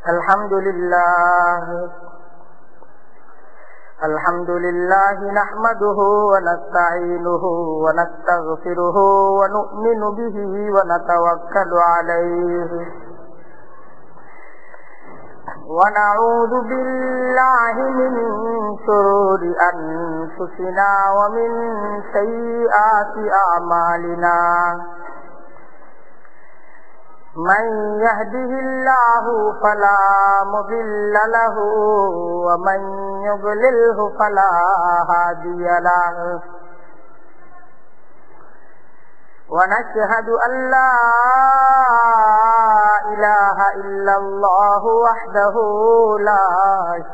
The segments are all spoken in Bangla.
الحمد لله نحمده ونستعينه ونستغفره ونؤمن به ونتوكل عليه ونعوذ بالله من شرور أنفسنا ومن سيئات أعمالنا من يهده الله فلا مضل له ومن يضلله فلا هادي له ونشهد أن لا إله إلا الله وحده لا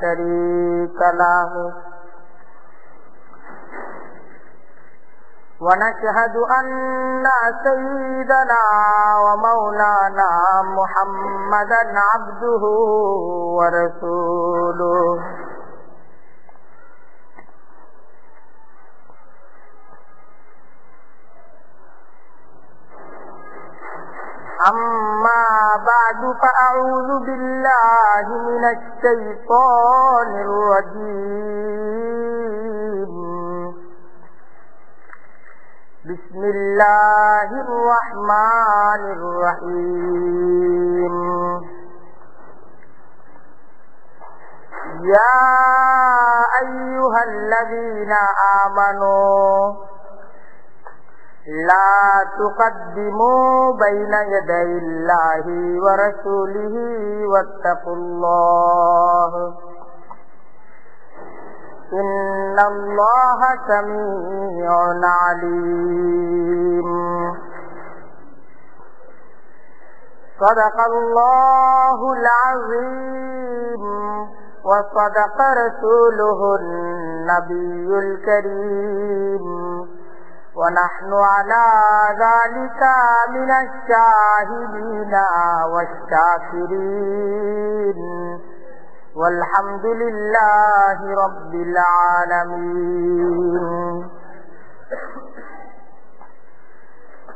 شريك له ونشهد أن سيدنا ومولانا محمدا عبده ورسوله أما بعد فأعوذ بالله من الشيطان الرجيم بسم الله الرحمن الرحيم يا أيها الذين آمنوا لا تقدموا بين يدي الله ورسوله واتقوا الله إن الله سميع عليم صدق الله العظيم وصدق رسوله النبي الكريم ونحن على ذلك من الشاهدين والشاكرين والحمد لله رب العالمين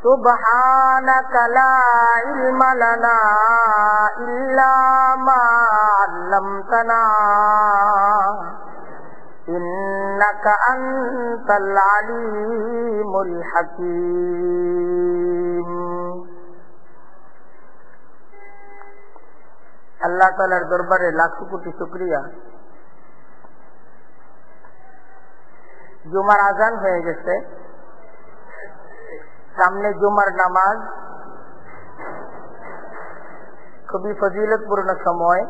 سبحانك لا علم لنا إلا ما علمتنا إنك أنت العليم الحكيم আল্লাহ তাআলার দরবারে লাখো কোটি শুকরিয়া। জুমার আজান হয়ে গেছে, সামনে জুমার নামাজ, খুবই ফজিলতপূর্ণ সময়।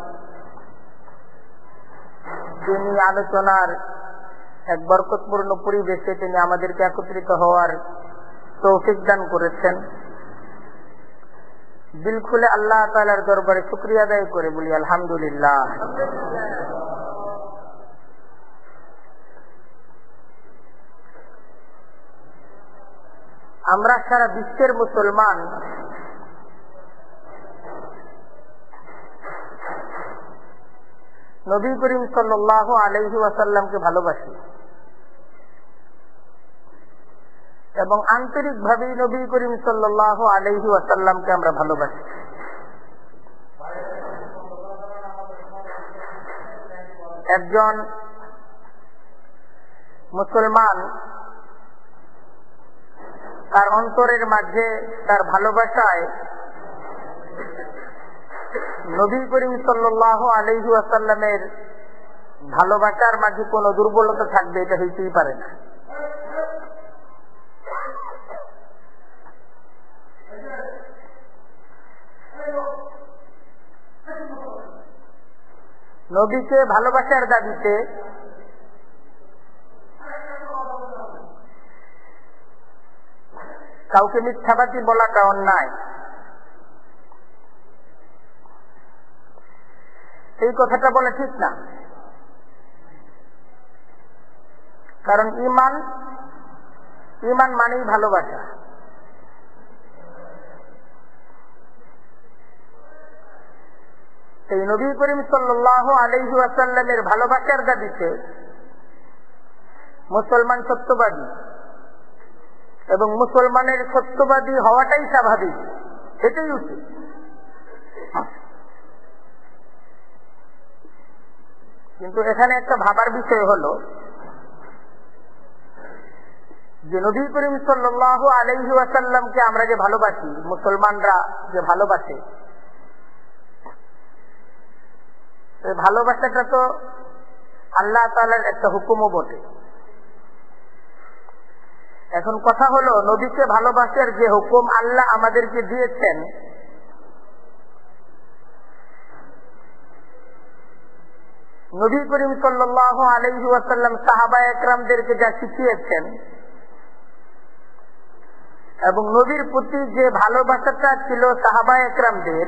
তিনি আলোচনার এক বরকতপূর্ণ পরিবেশে তিনি আমাদেরকে একত্রিত হওয়ার তৌফিক দান করেছেন। দিল খুলে আল্লাহ তাআলার দরবারে শুকরিয়া আদায় করে বলি আলহামদুলিল্লাহ। আমরা সারা বিশ্বের মুসলমান নবী করিম সাল্লাল্লাহু আলাইহি ওয়াসাল্লামকে ভালোবাসি এবং আন্তরিকভাবে নবী করিম সাল্লাল্লাহু আলাইহি ওয়াসাল্লামকে আমরা ভালোবাসি। একজন মুসলমান তার অন্তরের মাঝে তার ভালোবাসায় নবী করিম সাল্লাল্লাহু আলাইহি ওয়াসাল্লামের ভালোবাসার মাঝে কোনো দুর্বলতা থাকবে, এটা হইতেই পারে না। নবীকে ভালোবাসার দাবিতে কাউকে মিথ্যাবাদী বলাটা অন্যায়। এই কথাটা বলা ঠিক না, কারণ ঈমান মানেই ভালোবাসা। এই নবী করিম সাল্লাল্লাহু আলাইহি ওয়াসাল্লামের ভালোবাসার দাবিতে মুসলমান সত্যবাদী এবং মুসলমানের সত্যবাদী হওয়াটাই স্বাভাবিক, এটাই উচিত। কিন্তু এখানে একটা ভাবার বিষয় হলো যে নবী করিম সাল্লাল্লাহু আলাইহি ওয়াসাল্লামকে আমরা যে ভালোবাসি, মুসলমানরা যে ভালোবাসে, এই ভালোবাসাটা তো আল্লাহ তাআলার একটা হুকুমও বটে। এখন কথা হলো, নবীকে ভালোবাসার যে হুকুম আল্লাহ আমাদেরকে দিয়েছেন, নবী করিম সাল্লাল্লাহু আলাইহি ওয়াসাল্লাম সাহাবায়ে একরামদেরকে যা শিখিয়েছেন এবং নবীর প্রতি যে ভালোবাসাটা ছিল সাহাবায়ে একরামদের,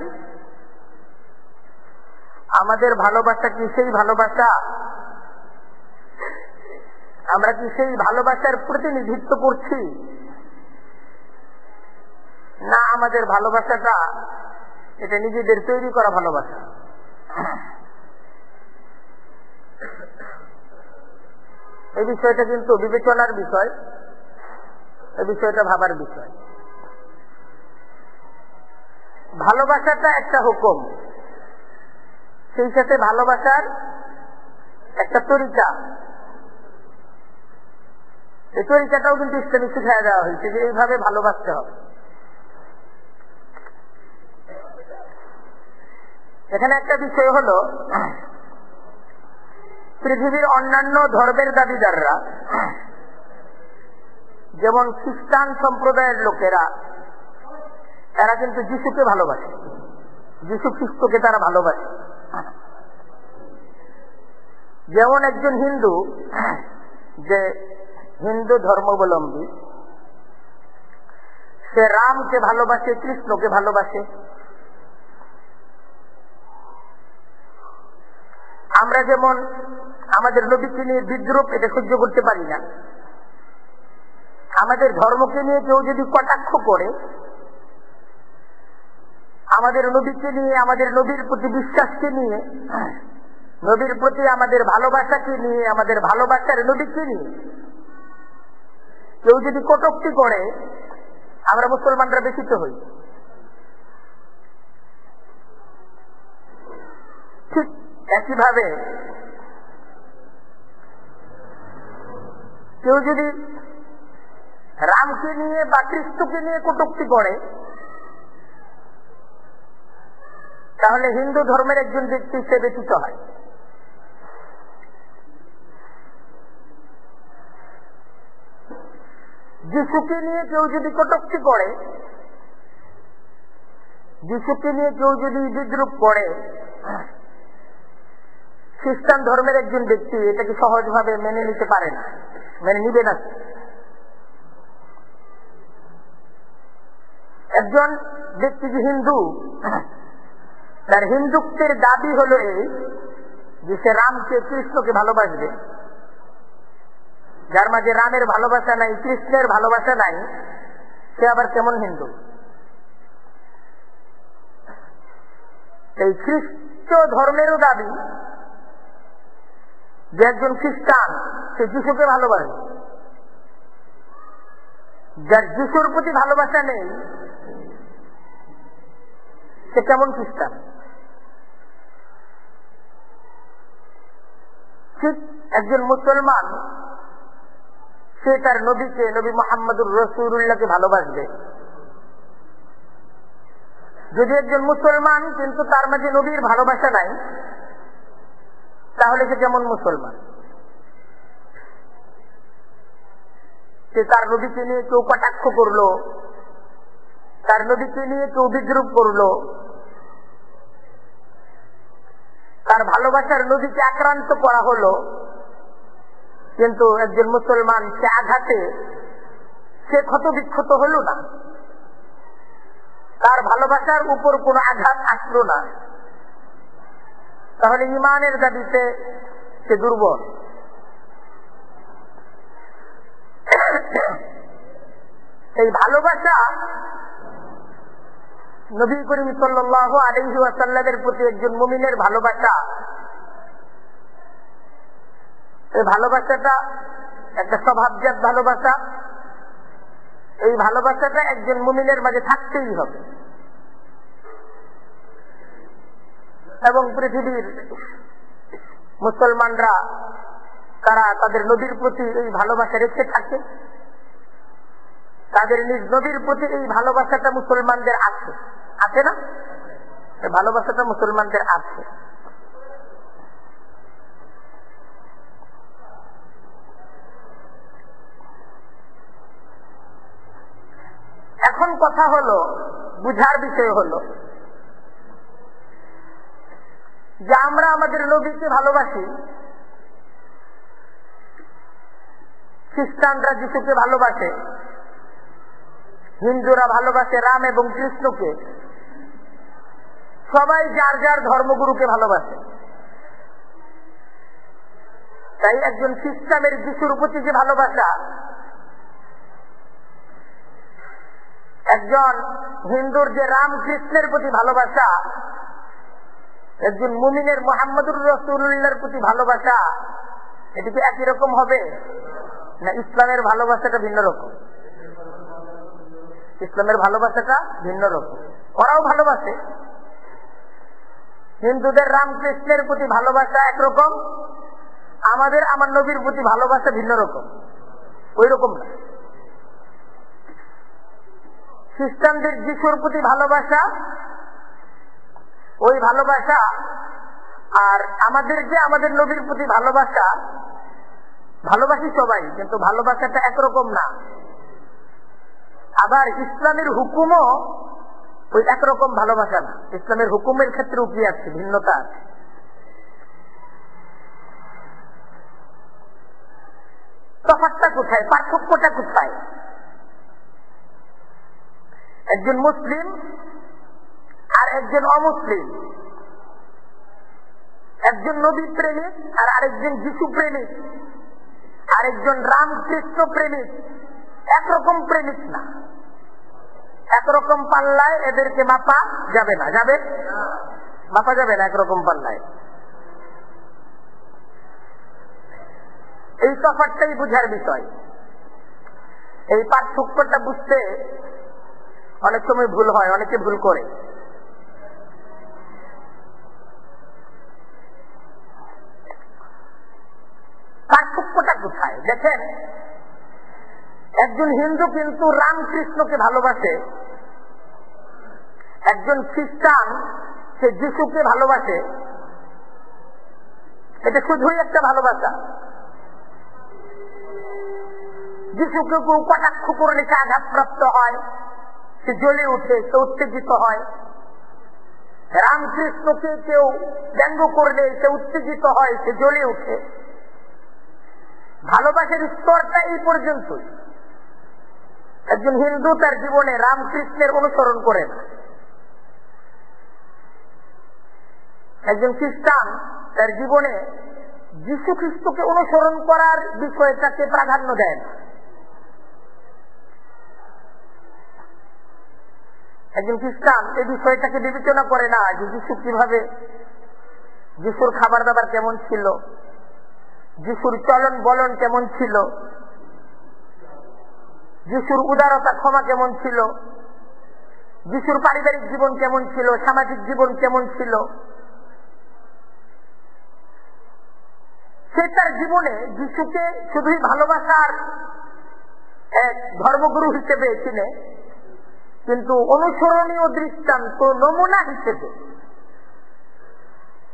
আমাদের ভালোবাসা কি সেই ভালোবাসা? আমরা কি সেই ভালোবাসার প্রতিনিধিত্ব করছি, না আমাদের ভালোবাসাটা এটা নিজেদের তৈরি করা ভালোবাসা? এই বিষয়টা কিন্তু বিবেচনার বিষয়, এই বিষয়টা ভাবার বিষয়। ভালোবাসাটা একটা হুকুম, সেই সাথে ভালোবাসার একটা তরিকা, এই তরিকাটাও কিন্তু ইসলামে শিখিয়ে দেওয়া হয়েছে যে এইভাবে ভালোবাসতে হবে। এখানে একটা বিষয় হলো, পৃথিবীর অন্যান্য ধর্মের দাবিদাররা, যেমন খ্রিস্টান সম্প্রদায়ের লোকেরা, এরা কিন্তু যিশুকে ভালোবাসে, যিশু খ্রিস্টকে তারা ভালোবাসে। যেমন একজন হিন্দু, যে হিন্দু ধর্মাবলম্বী, সে রামকে ভালোবাসে, কৃষ্ণকে ভালোবাসে। আমরা যেমন আমাদের নবীকে নিয়ে বিদ্রুপ এটা সহ্য করতে পারি না, আমাদের ধর্মকে নিয়ে কেউ যদি কটাক্ষ করে, আমাদের নবীকে নিয়ে, আমাদের নবীর প্রতি বিশ্বাসকে নিয়ে, নবীর প্রতি আমাদের ভালোবাসাকে নিয়ে, আমাদের ভালোবাসার নবীকে নিয়ে কেউ যদি কটূক্তি করে, আমরা মুসলমানরা ব্যথিত হই। ঠিক একইভাবে কেউ যদি রামকে নিয়ে বা কৃষ্ণকে নিয়ে কটূক্তি করে, তাহলে হিন্দু ধর্মের একজন ব্যক্তি সে ব্যথিত হয়। যিশুকে নিয়ে কেউ যদি কটূক্তি করে, যিশুকে নিয়ে কেউ যদি বিদ্রুপ করে, খ্রিস্টান ধর্মের একজন ব্যক্তি এটাকে সহজভাবে মেনে নিতে পারে না, মেনে নিবে না। একজন ব্যক্তি যে হিন্দু, তার হিন্দুত্বের দাবি হলো এই যে সে রামকে, কৃষ্ণকে ভালোবাসবে। যার মাঝে রামের ভালোবাসা নাই, কৃষ্ণের ভালোবাসা নাই, সে আবার কেমন হিন্দু? এই খ্রিস্ট ধর্মেরও দাবি যে একজন খ্রিস্টান সে যিশুকে ভালোবাসে। যার যিশুর প্রতি ভালোবাসা নেই, সে কেমন খ্রিস্টান? ঠিক একজন মুসলমান সে তার নবীকে, নবী মুহাম্মদুর রাসূলুল্লাহকে ভালোবাসবে। যদি একজন মুসলমান কিন্তু তার মাঝে নবীর ভালোবাসা নাই, তাহলে সে কেমন মুসলমান? সে তার নবীকে নিয়ে কেউ কটাক্ষ করলো, তার নবীকে নিয়ে কেউ বিদ্রুপ করলো, তার ভালোবাসার নবীকে আক্রান্ত করা হলো, কিন্তু একজন মুসলমান সে আঘাতে সে ক্ষত বিক্ষত হলো না, তার ভালোবাসার উপর কোনো আঘাত আসলো না, তাহলে ঈমানের দাবিতে সে দুর্বল। এই ভালোবাসা নবী করিম সাল্লাল্লাহু আলাইহি ওয়াসাল্লামের প্রতি একজন মুমিনের ভালোবাসা, এই ভালোবাসাটা একটা স্বভাবজাত ভালোবাসা। এই ভালোবাসাটা একজন মুমিনের মাঝে থাকতেই হবে। এবং পৃথিবীর মুসলমানরা তারা তাদের নবীর প্রতি এই ভালোবাসা রেখে থাকে, তাদের নিজ নবীর প্রতি এই ভালোবাসাটা মুসলমানদের আছে, আছে না? এই ভালোবাসাটা মুসলমানদের আছে। এখন কথা হলো, বুঝার বিষয় হলো যে আমরা আমাদের নবীকে ভালোবাসি, খ্রিস্টানরা যিশুকে ভালোবাসে, হিন্দুরা ভালোবাসে রাম এবং কৃষ্ণকে, সবাই যার যার ধর্মগুরুকে ভালোবাসে। তাই একজন খ্রিস্টানের যিশুর প্রতি যে ভালোবাসা, একজন হিন্দুর যে রাম কৃষ্ণের প্রতি ভালোবাসা, একজন মুমিনের মুহাম্মদুর রাসূলুল্লাহর প্রতি ভালোবাসা, এটা কি একই রকম হবে না? ইসলামের ভালোবাসাটা ভিন্ন রকম। ইসলামের ভালোবাসাটা ভিন্ন রকম। ওরাও ভালোবাসে, হিন্দুদের রামকৃষ্ণের প্রতি ভালোবাসা একরকম, আমাদের আমার নবীর প্রতি ভালোবাসা ভিন্ন রকম, ওই রকম না। খ্রিস্টানদের যিশুর প্রতি ভালোবাসা ওই ভালোবাসা, আর আমাদের যে আমাদের নবীর প্রতি ভালোবাসা, ভালোবাসি সবাই, কিন্তু ভালোবাসাটা একরকম না। আবার ইসলামের হুকুমও ওই একরকম ভালোবাসা না। ইসলামের হুকুমের ক্ষেত্রেও কি আছে? ভিন্নতা আছে। তফাৎটা কোথায়? পার্থক্যটা কোথায়? একজন মুসলিম আর একজন অমুসলিম, একজন নবী প্রেমিক আর আরেকজন যিশু প্রেমিক, আরেকজন রামকৃষ্ণ প্রেমিক, একরকম প্রেমিক না। একরকম পাল্লায় এদেরকে মাপা যাবে না। যাবে? মাপা যাবে না একরকম পাল্লায়। এই তফাৎটাই বুঝার বিষয়। এই পার্থক্যটা বুঝতে অনেক সময় ভুল হয়, অনেকে ভুল করে। পার্থক্যটা কোথায় দেখেন, একজন হিন্দু কিন্তু রামকৃষ্ণকে ভালোবাসে, একজন খ্রিস্টান সে যিশুকে ভালোবাসে। এটা শুধুই একটা ভালোবাসা। যিশুকে কেউ কটাক্ষ করলে সে আঘাতপ্রাপ্ত হয়, সে জ্বলে উঠে, সে উত্তেজিত হয়। রামকৃষ্ণকে কেউ ব্যঙ্গ করলে সে উত্তেজিত হয়, সে জ্বলে উঠে। ভালোবাসার স্তরটা এই পর্যন্তই। একজন হিন্দু তার জীবনে রামকৃষ্ণের অনুসরণ করে না, একজন খ্রিস্টান তার জীবনে যীশু খ্রিস্টকে অনুসরণ করার বিষয়টাকে প্রাধান্য দেয় না। একজন খ্রিস্টান এই বিষয়টাকে বিবেচনা করে না যে যীশু কিভাবে, যীশুর খাবার দাবার কেমন ছিল, যীশুর চলন বলন কেমন ছিল, যিশুর উদারতা ক্ষমা কেমন ছিল, যিশুর পারিবারিক জীবন কেমন ছিল, সামাজিক জীবন কেমন ছিল। সে তার জীবনে যিশুকে শুধুই ভালোবাসার এক ধর্মগুরু হিসেবে চিনে, কিন্তু অনুসরণীয় দৃষ্টান্ত নমুনা হিসেবে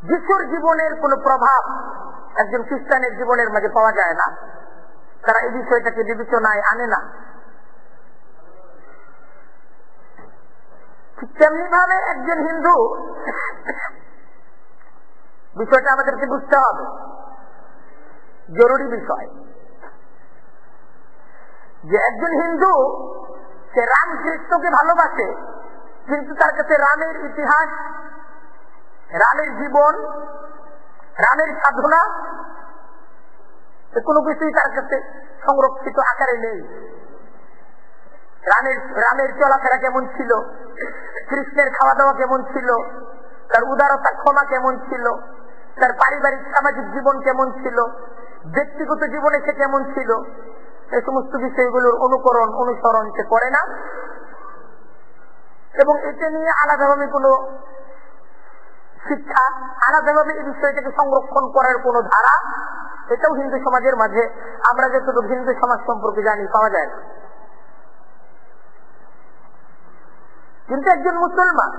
যিশুর জীবনের কোন প্রভাব একজন খ্রিস্টানের জীবনের মাঝে পাওয়া যায় না। তারা এই বিষয়টাকে বিবেচনায় আনে না। ঠিক তেমনি ভাবে একজন হিন্দু, বিষয়টা আমাদেরকে বুঝতে হবে, জরুরি বিষয়, যে একজন হিন্দু সে রামকৃষ্ণকে ভালোবাসে, কিন্তু তার কাছে রামের ইতিহাস, রামের জীবন, রামের সাধনা কোনো কিছুই তার কাছে সংরক্ষিত আকারে নেই। রামের চলাফেরা কেমন ছিল, কৃষ্ণের খাওয়া দাওয়া কেমন ছিল, তার উদারতা ক্ষমা কেমন ছিল, তার পারিবারিক সামাজিক জীবন কেমন ছিল, ব্যক্তিগত জীবনে সে কেমন ছিল, এই সমস্ত বিষয়গুলোর অনুকরণ অনুসরণ সে করে না। এবং এটা নিয়ে আলাদাভাবে কোনো শিক্ষা, আলাদাভাবে এই বিষয়টাকে সংরক্ষণ করার কোন ধারা, এটাও হিন্দু সমাজের মাঝে আমরা যতটুকু হিন্দু সমাজ সম্পর্কে জানি পাওয়া যায় না। কিন্তু একজন মুসলমান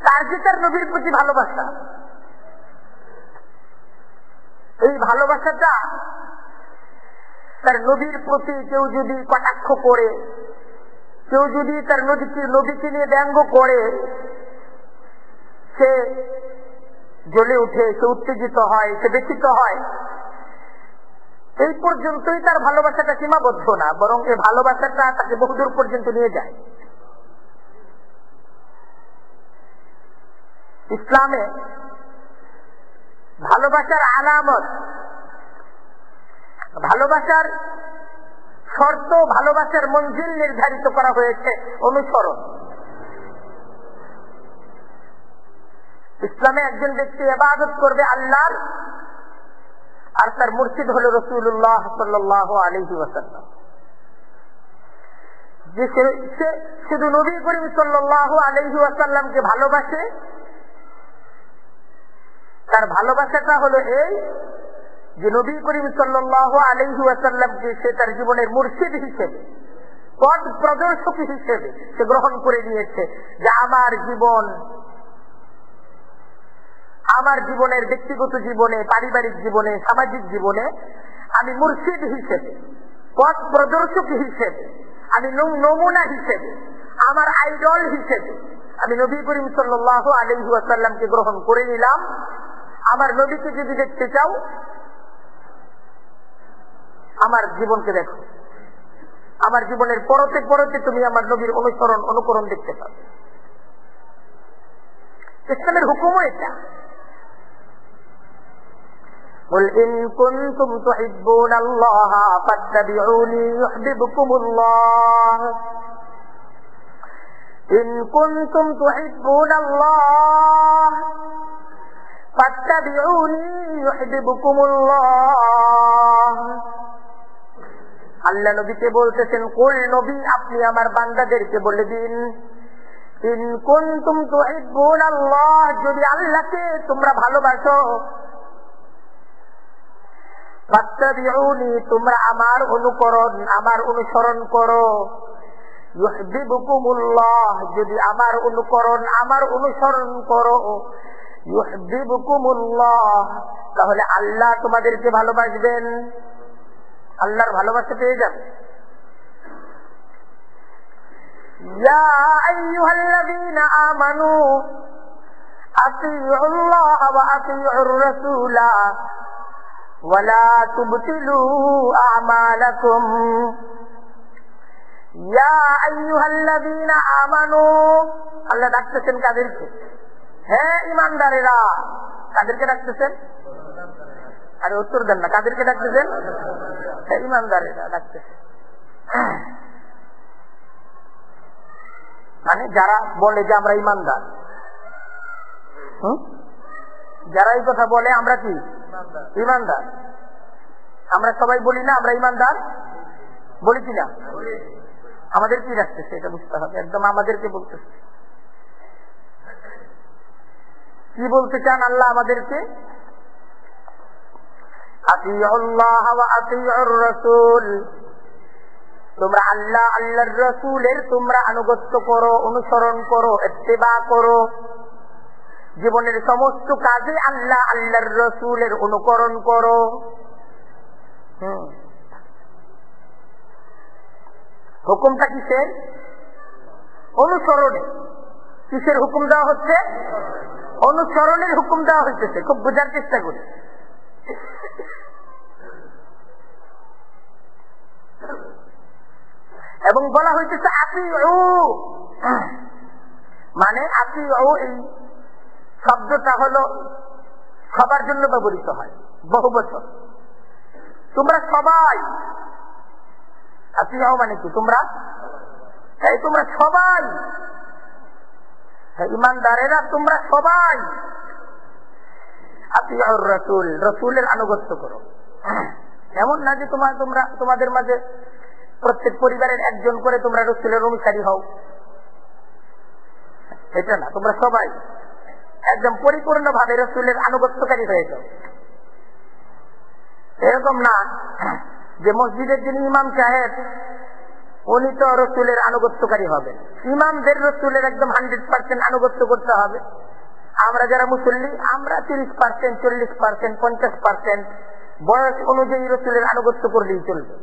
তার যে তার নবীর প্রতি ভালোবাসা, এই ভালোবাসাটা তার নবীর প্রতি কেউ যদি কটাক্ষ করে, কেউ যদি তার নবীকে নিয়ে ব্যঙ্গ করে, সে জ্বলে উঠে, সে উত্তেজিত হয়, সে ব্যথিত হয়, এই পর্যন্তই তার ভালোবাসাটা সীমাবদ্ধ না, বরং এই ভালোবাসাটা তাকে বহুদূর পর্যন্ত নিয়ে যায়। ইসলামে ভালোবাসার আলামত, ভালোবাসার শর্ত, ভালোবাসার মঞ্জিল নির্ধারিত করা হয়েছে অনুসরণ। ইসলামে একজন ব্যক্তি ইবাদত করবে আল্লাহর, আর তার মুর্শিদ হল রাসূলুল্লাহ সাল্লাল্লাহু আলাইহি ওয়াসাল্লাম। যে সে শুধু নবী করিম সাল্লাল্লাহু আলাইহি ওয়াসাল্লামকে ভালোবাসে, তার ভালোবাসাটা হলো এই যে নবী করিম সাল্লাল্লাহু আলাইহি ওয়াসাল্লামকে সে তার জীবনের মুর্শিদ হিসেবে, পথ প্রদর্শক হিসেবে সে গ্রহণ করে নিয়েছে, যে আমার জীবন, আমার জীবনের ব্যক্তিগত জীবনে, পারিবারিক জীবনে, সামাজিক জীবনে আমি মুর্শিদ হিসেবে, পথ প্রদর্শক হিসেবে, আমি নমুনা হিসেবে, আমার আইডল হিসেবে আমি নবী করিম সাল্লাল্লাহু আলাইহি ওয়াসাল্লামকে গ্রহণ করে নিলাম। আমার নবীকে যদি দেখতে চাও, আমার জীবনকে দেখো, আমার জীবনের পরতে পরতে তুমি আমার নবীর অনুসরণ অনুকরণ দেখতে পাবে। ইসলামের হুকুমও এটা। قل إن كنتم تحبون الله فاتبعوني يحببكم الله إن كنتم تحبون الله فاتبعوني يحببكم الله। আল্লাহ নবীকে বলতেছেন, কুল নবী আপনি আমার বান্দাদেরকে বলে দিন, ইন কুনতুম তুহিব্বুন আল্লাহ, যদি আল্লাহকে তোমরা ভালোবাসো, ফাত্তাবিউনি তোমরা আমার অনুকরণ, আমার অনুসরণ করো, ইউহিব্বুকুমুল্লাহ যদি আমার অনুকরণ, আমার অনুসরণ করো, ইউহিব্বুকুমুল্লাহ তাহলে আল্লাহ তোমাদেরকে ভালোবাসবেন, আল্লাহর ভালোবাসা পেয়ে যাবে। ইয়া আইয়ুহাল্লাযীনা আমানু আতিউল্লাহ ওয়া আতিউর রাসূলা ওয়া লা তুবতিলু আমালাকুম। ইয়া আইয়ুহাল্লাযীনা আমানু, আল্লাহ ডাকতেছেন কাদেরকে? হ্যাঁ ঈমানদারেরা। কাদেরকে ডাকতেছেন? আরে উত্তর দেন না, কাদেরকে ডাকতেছেন? ঈমানদারেরা ডাকতেছেন, মানে যারা বলে যে আমরা ঈমানদার, যারা এই কথা বলে আমরা কি ঈমানদার। আমরা সবাই বলি না আমরা ঈমানদার, বলি কিনা? আমাদের কি ডাকতেছে এটা বুঝতে হবে, একদম আমাদেরকে বলতেছে। কি বলতে চান আল্লাহ আমাদেরকে? আতিউল্লাহ ওয়া আতিউর রাসূল, তোমরা আল্লাহ আল্লাহর রাসূলের তোমরা আনুগত্য করো, অনুসরণ করো, ইত্তেবা করো। জীবনের সমস্ত কাজে আল্লাহ আল্লাহর রাসূলের অনুকরণ করো। হুকুমটা কিসের? অনুসরণে। কিসের হুকুম দেওয়া হচ্ছে? অনুসরণের হুকুম দেওয়া হইতেছে। খুব বোঝার চেষ্টা করি। এবং বলা হইতেছে আতিউ, মানে আতিউ এই শব্দটা হলো সবার জন্য ব্যবহৃত হয়, বহু বছর। তোমরা সবাই, আতিউ মানে কি? তোমরা, এই তোমরা সবাই ঈমানদারেরা, তোমরা সবাই আতিউর রাসূল, রাসূলের আনুগত্য করো। এমন না যে তোমাদের মাঝে প্রত্যেক পরিবারের একজন করে তোমরা রাসূলের অনুসারী হও। এটা না, তোমরা সবাই একদম পরিপূর্ণ ভাবে রসুলের আনুগত্যকারী হয়ে যাও। এরকম না যে মসজিদের যিনি ইমাম সাহেব উনি তো রসুলের আনুগত্যকারী হবেন। ইমামদের রসুলের একদম 100% আনুগত্য করতে হবে। আমরা যারা মুসল্লি আমরা 30%, 40%, 50% বয়স অনুযায়ী রসুলের আনুগত্য করলেই চলবে।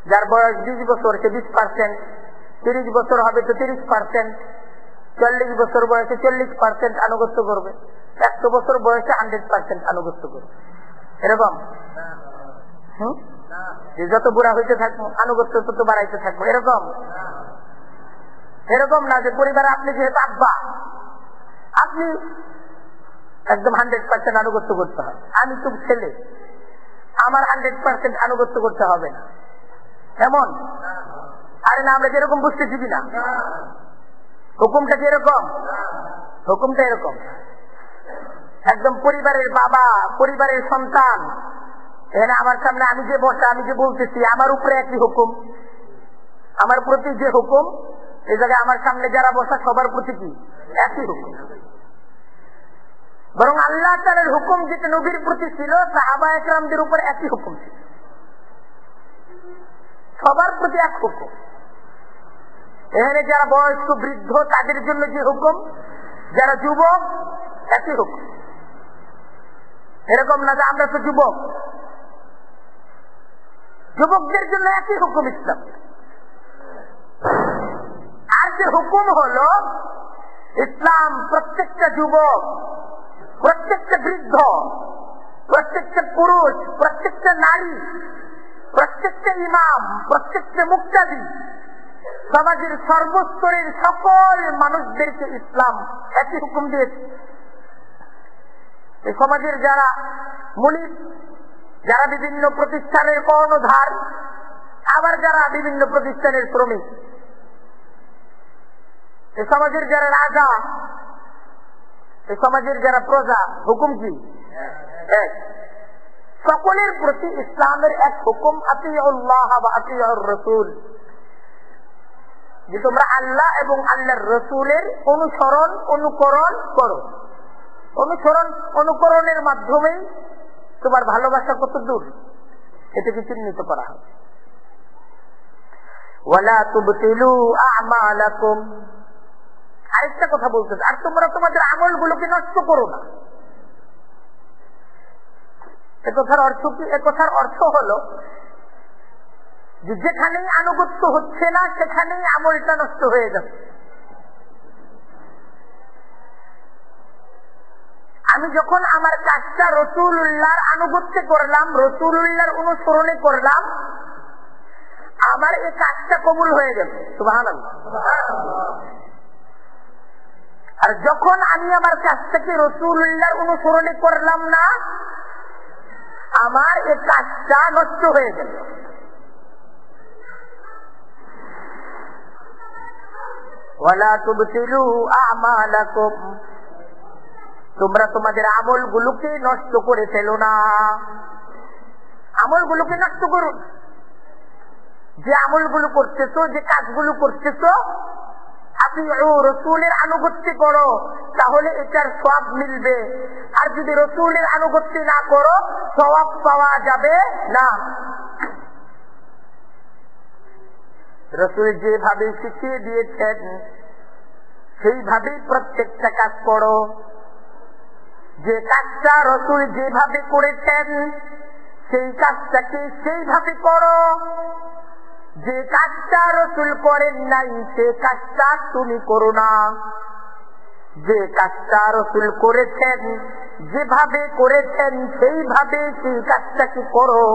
যার বয়স 20 বছর সে 20%, 30 বছর হবে তো 30%, 40 বছর বয়সে 40% আনুগত্য করবে, 100 বছর বয়সে 100% আনুগত্য করবে। এরকম যত বুড়া হইতে থাকবো আনুগত্য তত বাড়াইতে থাকবো, এরকম না যে পরিবারে আপনি যেহেতু আব্বা আপনি একদম 100% আনুগত্য করতে হবে, আমি তো ছেলে আমার 100% আনুগত্য করতে হবে না, এমন। আরে না, আমরা যেরকম বুঝতেছি কিনা, হুকুমটা কি এরকম? হুকুমটা এরকম একদম পরিবারের বাবা, পরিবারের সন্তান, এখানে আমার সামনে আমি যে বসা, আমি যে বলতেছি আমার উপরে একই হুকুম, আমার প্রতি যে হুকুম, এই জায়গায় আমার সামনে যারা বসা সবার প্রতি কি একই হুকুম। বরং আল্লাহ তাআলার হুকুম যেটা নবীর প্রতি ছিল সাহাবা একরামদের উপর একই হুকুম ছিল, সবার প্রতি এক হুকুম। এখানে যারা বয়স্ক বৃদ্ধ তাদের জন্য যে হুকুম, যারা যুবক একই হুকুম। এরকম না যে আমরা তো যুবক, যুবকদের জন্য একই হুকুম ইসলাম। আর যে হুকুম হলো ইসলাম প্রত্যেকটা যুবক, প্রত্যেকটা বৃদ্ধ, প্রত্যেকটা পুরুষ, প্রত্যেকটা নারী, প্রত্যেকটা ইমাম, প্রত্যেকটা মুক্তাদি, সমাজের সর্বস্তরের সকল মানুষদেরকে ইসলাম একই হুকুম দিয়েছে। এই সমাজের যারা মুনিব, যারা বিভিন্ন প্রতিষ্ঠানের কর্ণধার, আবার যারা বিভিন্ন প্রতিষ্ঠানের শ্রমিক, এই সমাজের যারা রাজা, এই সমাজের যারা প্রজা, হুকুম কি এক। সকলের প্রতি ইসলামের এক হুকুম, আতিউল্লাহ ওয়া আতিউর রাসূল, যে তোমরা আল্লাহ এবং আল্লাহর রসুলের অনুসরণ অনুকরণ করো। অনুসরণ অনুকরণের মাধ্যমেই তোমার ভালোবাসা কত দূর এটাকে চিহ্নিত করা হবে। ওয়ালা তুবতিলু আমালাকুম, আরেকটা কথা বলতেছে, আর তোমরা তোমাদের আমলগুলোকে নষ্ট করো না। এ কথার অর্থ কি? এ কথার অর্থ হলো যে যেখানেই আনুগত্য হচ্ছে না সেখানেই আমলটা নষ্ট হয়ে যাচ্ছে। আমি যখন আমার কাজটা রাসূলুল্লাহর আনুগত্যে করলাম, রাসূলুল্লাহর অনুসরণে করলাম, আমার এই কাজটা কবুল হয়ে গেল, সুবহানাল্লাহ। আর যখন আমি আমার কাজটাকে রাসূলুল্লাহর অনুসরণে করলাম না, আমার এই কাজটা নষ্ট হয়ে গেল। ওয়ালা তুবতিলু আমালাকুম, তোমরা তোমাদের আমলগুলোকে নষ্ট করে ফেলো না। আমলগুলোকে নষ্ট করো, যে আমলগুলো করতেছো, যে কাজগুলো করতেছো, আতিউ রাসূলের আনুগত্যে করো, তাহলে এটার সওয়াব মিলবে। আর যদি রাসূলের আনুগত্যে না করো, সওয়াব পাওয়া যাবে না। রাসূল যেভাবে শিখিয়ে দিয়েছেন সেইভাবেই প্রত্যেকটা কাজ করো। যে কাজটা রাসূল যেভাবে করেছেন সেই কাজটাকে সেইভাবে করো। যে কাজটা রাসূল করেন নাই সে কাজটা তুমি করো না। যে কাজটা রাসূল করেছেন, যেভাবে করেছেন সেইভাবে সেই কাজটাকে করো।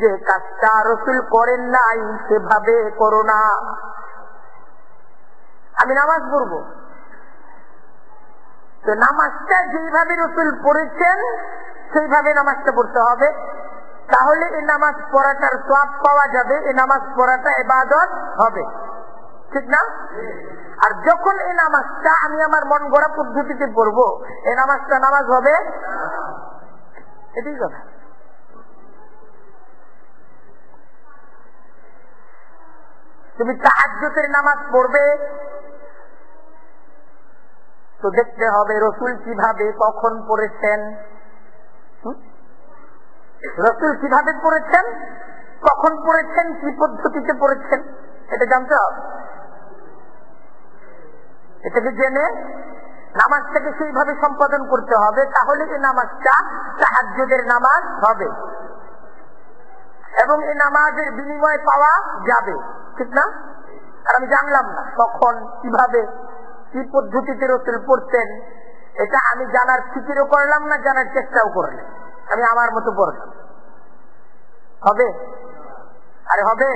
যে কাজটা রাসূল করেন নাই সেভাবে করো না। আমি নামাজ পড়বো, তো নামাজটা যেভাবে রাসূল পড়েছেন সেইভাবে নামাজটা পড়তে হবে, তাহলে এই নামাজ পড়াটার সওয়াব পাওয়া যাবে, এই নামাজ পড়াটা ইবাদত হবে, ঠিক না? আর যখন এই নামাজটা আমি আমার মন গড়া পদ্ধতিতে পড়বো, এই নামাজটা নামাজ হবে, এটাই কথা। তুমি তাহাজ্জুদের নামাজ পড়বে, তো দেখতে হবে রসুল কিভাবে কখন পড়েছেন, রসুল কিভাবে পড়েছেন, কখন পড়েছেন, কি পদ্ধতিতে পড়েছেন, এটা জানতে হবে। এটাকে জেনে নামাজটাকে সেইভাবে সম্পাদন করতে হবে, তাহলে এই নামাজটা তাহাজ্জুদের নামাজ হবে এবং এই নামাজের বিনিময় পাওয়া যাবে, ঠিক না? আর আমি জানলাম না কখন, কিভাবে, কি পদ্ধতিতে রসুল পড়তেন, এটা আমি জানার ফিকিরও করলাম না, জানার চেষ্টাও করলাম, আমি আমার মতো পড়লাম। হবে? আরে হবে।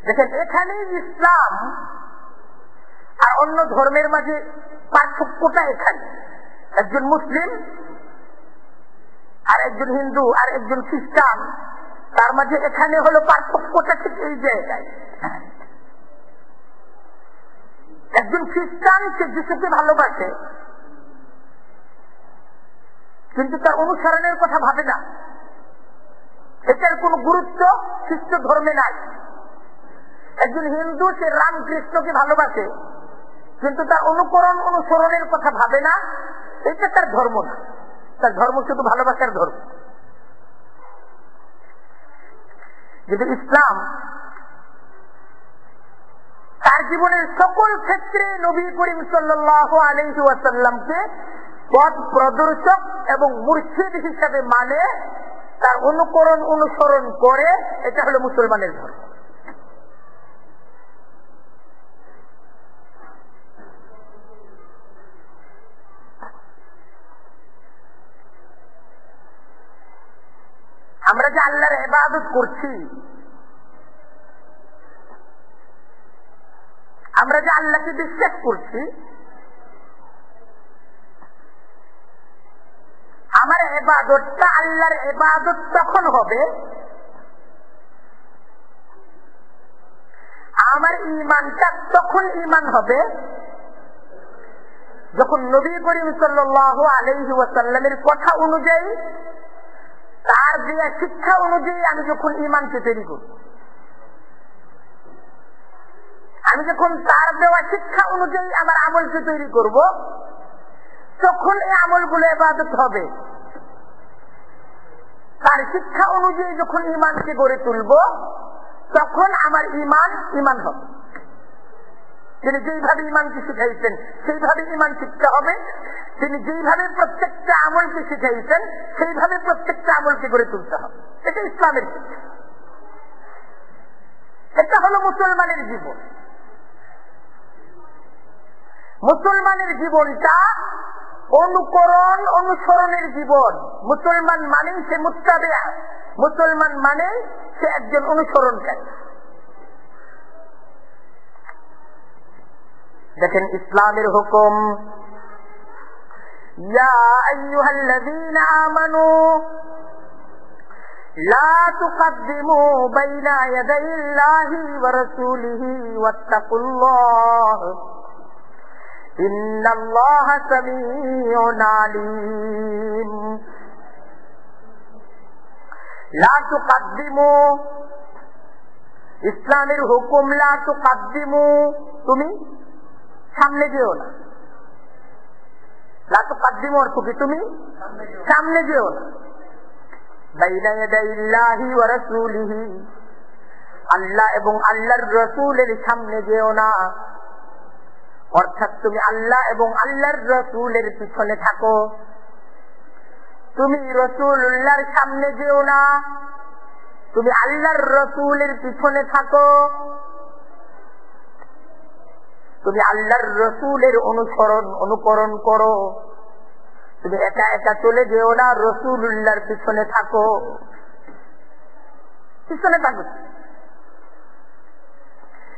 দেখেন, এখানেই ইসলাম আর অন্য ধর্মের মাঝে পার্থক্যটা এখানে। একজন মুসলিম আর একজন হিন্দু আর একজন খ্রিস্টান, তার মাঝে এখানে হলো পার্থক্যটা ঠিক এই জায়গায়। একজন খ্রিস্টান সে যিশুকে ভালোবাসে, কিন্তু তার অনুসরণের কথা ভাবে না, এটার কোন গুরুত্ব খ্রিস্ট ধর্মে নাই। একজন হিন্দু সে রামকৃষ্ণকে ভালোবাসে, কিন্তু তার অনুকরণ অনুসরণের কথা ভাবে না, এটা তার ধর্ম না, তার ধর্ম শুধু ভালোবাসার ধর্ম। যদি ইসলাম তার জীবনের সকল ক্ষেত্রে নবী করিম সাল্লাল্লাহু আলাইহি ওয়াসাল্লামকে পথ প্রদর্শক এবং মুর্শিদ হিসাবে মানে, তার অনুকরণ অনুসরণ করে, এটা হলো মুসলমানের ধর্ম। আমরা যে আল্লাহর ইবাদত করছি, আমরা যে আল্লাহকে বিশ্বাস করছি, আমার ইবাদতটা আল্লাহর ইবাদত তখন হবে, আমার ঈমানটা তখন ঈমান হবে যখন নবী করিম সাল্লাল্লাহু আলাইহি ওয়াসাল্লামের কথা অনুযায়ী, তার দেয়া শিক্ষা অনুযায়ী আমি যখন ঈমানকে তৈরি করব, আমি যখন তার দেওয়া শিক্ষা অনুযায়ী আমার আমলকে তৈরি করব, তখন এই আমলগুলো ইবাদত হবে। তার শিক্ষা অনুযায়ী যখন ঈমানকে গড়ে তুলব, তখন আমার ঈমান হবে। তিনি যেইভাবে ঈমানকে শিখাইছেন সেইভাবে ঈমান শিখতে হবে, তিনি যেইভাবে প্রত্যেকটা আমলকে শিখাইছেন সেইভাবে প্রত্যেকটা আমলকে গড়ে তুলতে হবে। এটা ইসলামের শিক্ষা, এটা হলো মুসলমানের জীবন। মুসলমানের জীবনটা অনুকরণ অনুসরণের জীবন। মুসলমান মানেই সে মুত্তাবিআ, মুসলমান মানেই সে একজন অনুসরণকারী। দেখেন ইসলামের হুকুম, ইয়া আইয়ুহাল্লাযীনা আমানু লা তুকদ্দিমু বাইনা ইয়াদাইল্লাহি ওয়া রাসূলিহি ওয়াত্তাকুল্লাহ ইন্নাল্লাহা সামিউন আলীম। লা তুকদ্দিমু, ইসলামের হুকুম, লা তুকদ্দিমু, তুমি সামনে যেও না। লা তুকদ্দিমু অর্থ কি? তুমি সামনে যেও না। বাইনা ইয়াদাইল্লাহি ওয়া রাসূলিহি, আল্লাহ এবং আল্লাহর রাসূলের সামনে যেও না। অর্থাৎ তুমি আল্লাহ এবং আল্লাহর রাসূলের পিছনে থাকো, তুমি রাসূলুল্লাহর সামনে যেও না, তুমি আল্লাহর রাসূলের পিছনে থাকো। তুমি আল্লাহর রাসূলের অনুকরণ করো, তুমি একা একা চলে যেও না, রাসূলুল্লাহর পিছনে থাকো, পিছনে থাকো।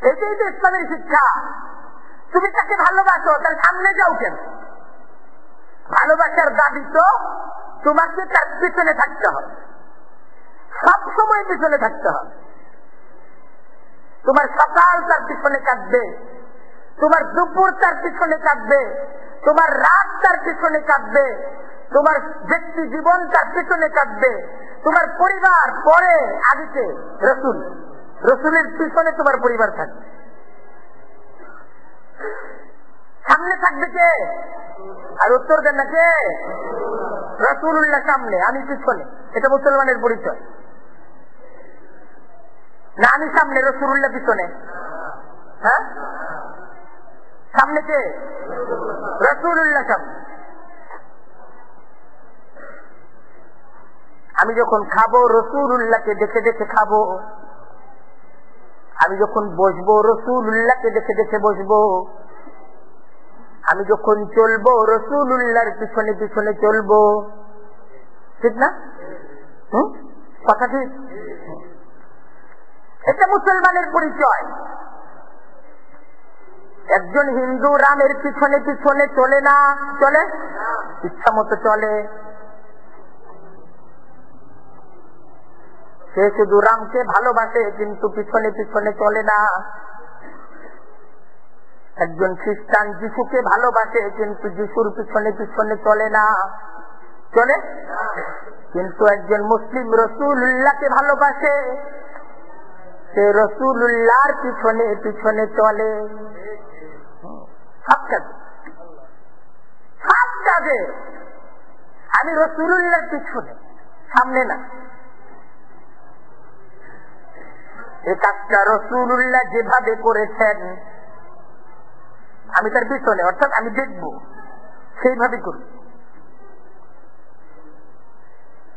এটাই তো ইসলামের শিক্ষা। তুমি তাকে ভালোবাসো, তার সামনে যাও কেন? ভালোবাসার দাবি তো তোমাকে তার পিছনে থাকতে হবে, সব সময় পিছনে থাকতে হবে। তোমার সকাল তার পিছনে কাটবে, তোমার দুপুর তার পিছনে কাটবে, তোমার রাত তার পিছনে কাটবে, তোমার ব্যক্তি জীবন তার পিছনে কাটবে, তোমার পরিবার পরে আদিতে রাসূল, রসুলের পিছনে তোমার পরিবার থাকবে। সামনে থাকবে কে? আর উত্তর দেন না কে? রাসূলুল্লাহ সামনে, আমি পিছনে। এটা মুসলমানের পরিচয় না। আমি সামনে, রাসূলুল্লাহ পিছনে। হ্যাঁ, সামনে কে? রাসূলুল্লাহ সামনে। আমি যখন খাবো রাসূলুল্লাহকে দেখে দেখে খাবো, আমি যখন বসবো রাসূলুল্লাহকে দেখে দেখে বসবো, আমি যখন চলবো রাসূলুল্লাহর পিছনে পিছনে চলবো। ঠিক না? কথা ঠিক? এটা মুসলমানের পরিচয়। একজন হিন্দু রামের পিছনে পিছনে চলে না, চলে ইচ্ছা মতো চলে। সে শুধু রামকে ভালোবাসে, কিন্তু পিছনে পিছনে চলে না। একজন খ্রিস্টান যিশুকে ভালোবাসে, কিন্তু যিশুর পিছনে পিছনে চলে না, চলে। কিন্তু একজন মুসলিম রাসূলুল্লাহকে ভালোবাসে, সে রাসূলুল্লাহর পিছনে পিছনে চলে। সব কাজে, সব কাজে আমি রাসূলুল্লাহর পিছনে, সামনে না। এই কাজটা রাসূলুল্লাহ যেভাবে করেছেন আমি তার পিছনে, অর্থাৎ আমি দেখব, সেইভাবে করি।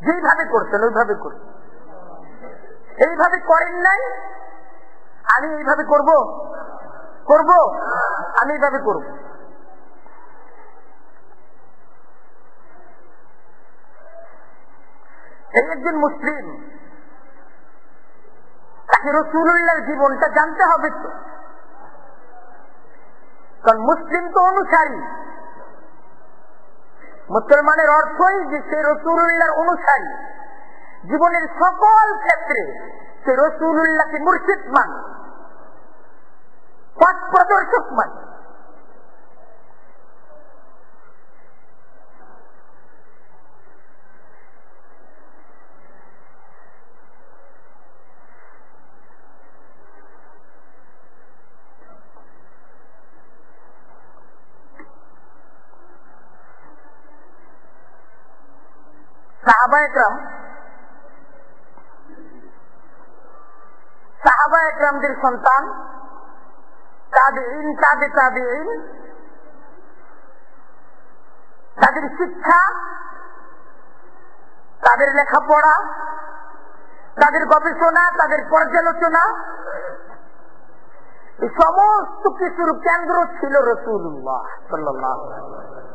যেইভাবে করছেন ওইভাবে করি। এইভাবে করেন নাই, আমি এইভাবে করব, করব, আমি এইভাবে করব। এই একজন মুসলিম, তাকে রাসূলুল্লাহর জীবনটা জানতে হবে তো। কারণ মুসলিম তো অনুসারী। মুসলমানের অর্থই যে সে রাসূলুল্লাহর অনুসারী। জীবনের সকল ক্ষেত্রে সে রাসূলুল্লাহকে মুর্শিদ মানে, পথ প্রদর্শক মানে। সাহাবা একরামদের সন্তান, তাবেঈন, তাবেঈন, তাদের শিক্ষা, তাদের লেখাপড়া, তাদের গবেষণা, তাদের পর্যালোচনা, এই সমস্ত কিছুর কেন্দ্র ছিল রাসূলুল্লাহ সাল্লাল্লাহু আলাইহি ওয়াসাল্লাম।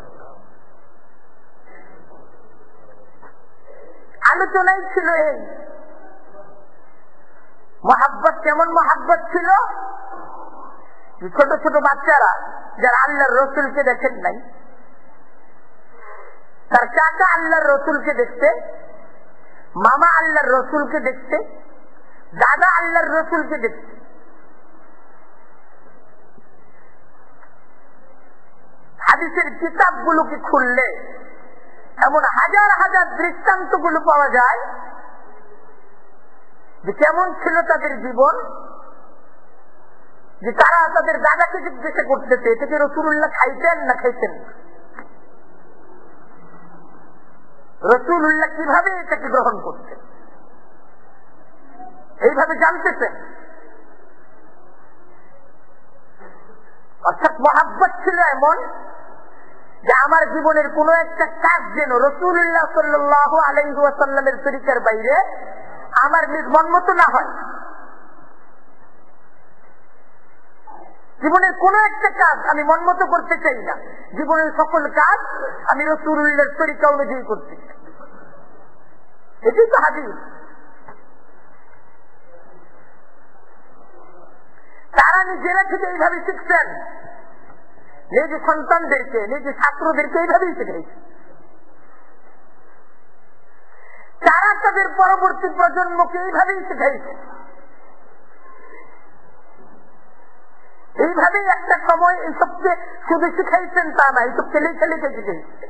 আলোচনাই ছিল এই মহাব্বত। কেমন মহাব্বত ছিল? ছোট ছোট বাচ্চারা যারা আল্লাহর রসুলকে দেখেন নাই, তার চাচা আল্লাহর রসুলকে দেখতে, মামা আল্লাহর রসুলকে দেখতে, দাদা আল্লাহর রসুলকে দেখতে। হাদিসের কিতাবগুলোকে খুললে এমন হাজার হাজার দৃষ্টান্তগুলো পাওয়া যায় যে কেমন ছিল তাদের জীবন, যে তারা তাদের দাদাকে জিজ্ঞাসা করতেছে এটা কি রাসূলুল্লাহ খাইতেন না খাইতেন না, রাসূলুল্লাহ কিভাবে এটাকে গ্রহণ করতেন, এইভাবে জানতেছেন। অর্থাৎ মহাব্বত ছিল এমন যে আমার জীবনের কোন একটা কাজ যেন রাসূলুল্লাহ সাল্লাল্লাহু আলাইহি ওয়াসাল্লামের তরিকার বাইরে আমার নিজ মনমতো না হয়। জীবনের কোন একটা কাজ আমি মনমতো করতে চাই না, জীবনের সকল কাজ আমি রাসূলুল্লাহর তরিকা অনুযায়ী করতে চাই। এটাই তো হাদিস। তারা নিজেরা থেকে এইভাবে শিখছেন, নিজ সন্তানদেরকে, নিজ ছাত্রদেরকে এইভাবেই শিখাইছে। তারা তাদের পরবর্তী প্রজন্মকে এইভাবেই শিখাইছে। এইভাবেই একটা সময় এইসবকে শুধু শিখাইছেন তা না, এইসবকে লিখে লিখে শিখাইছে।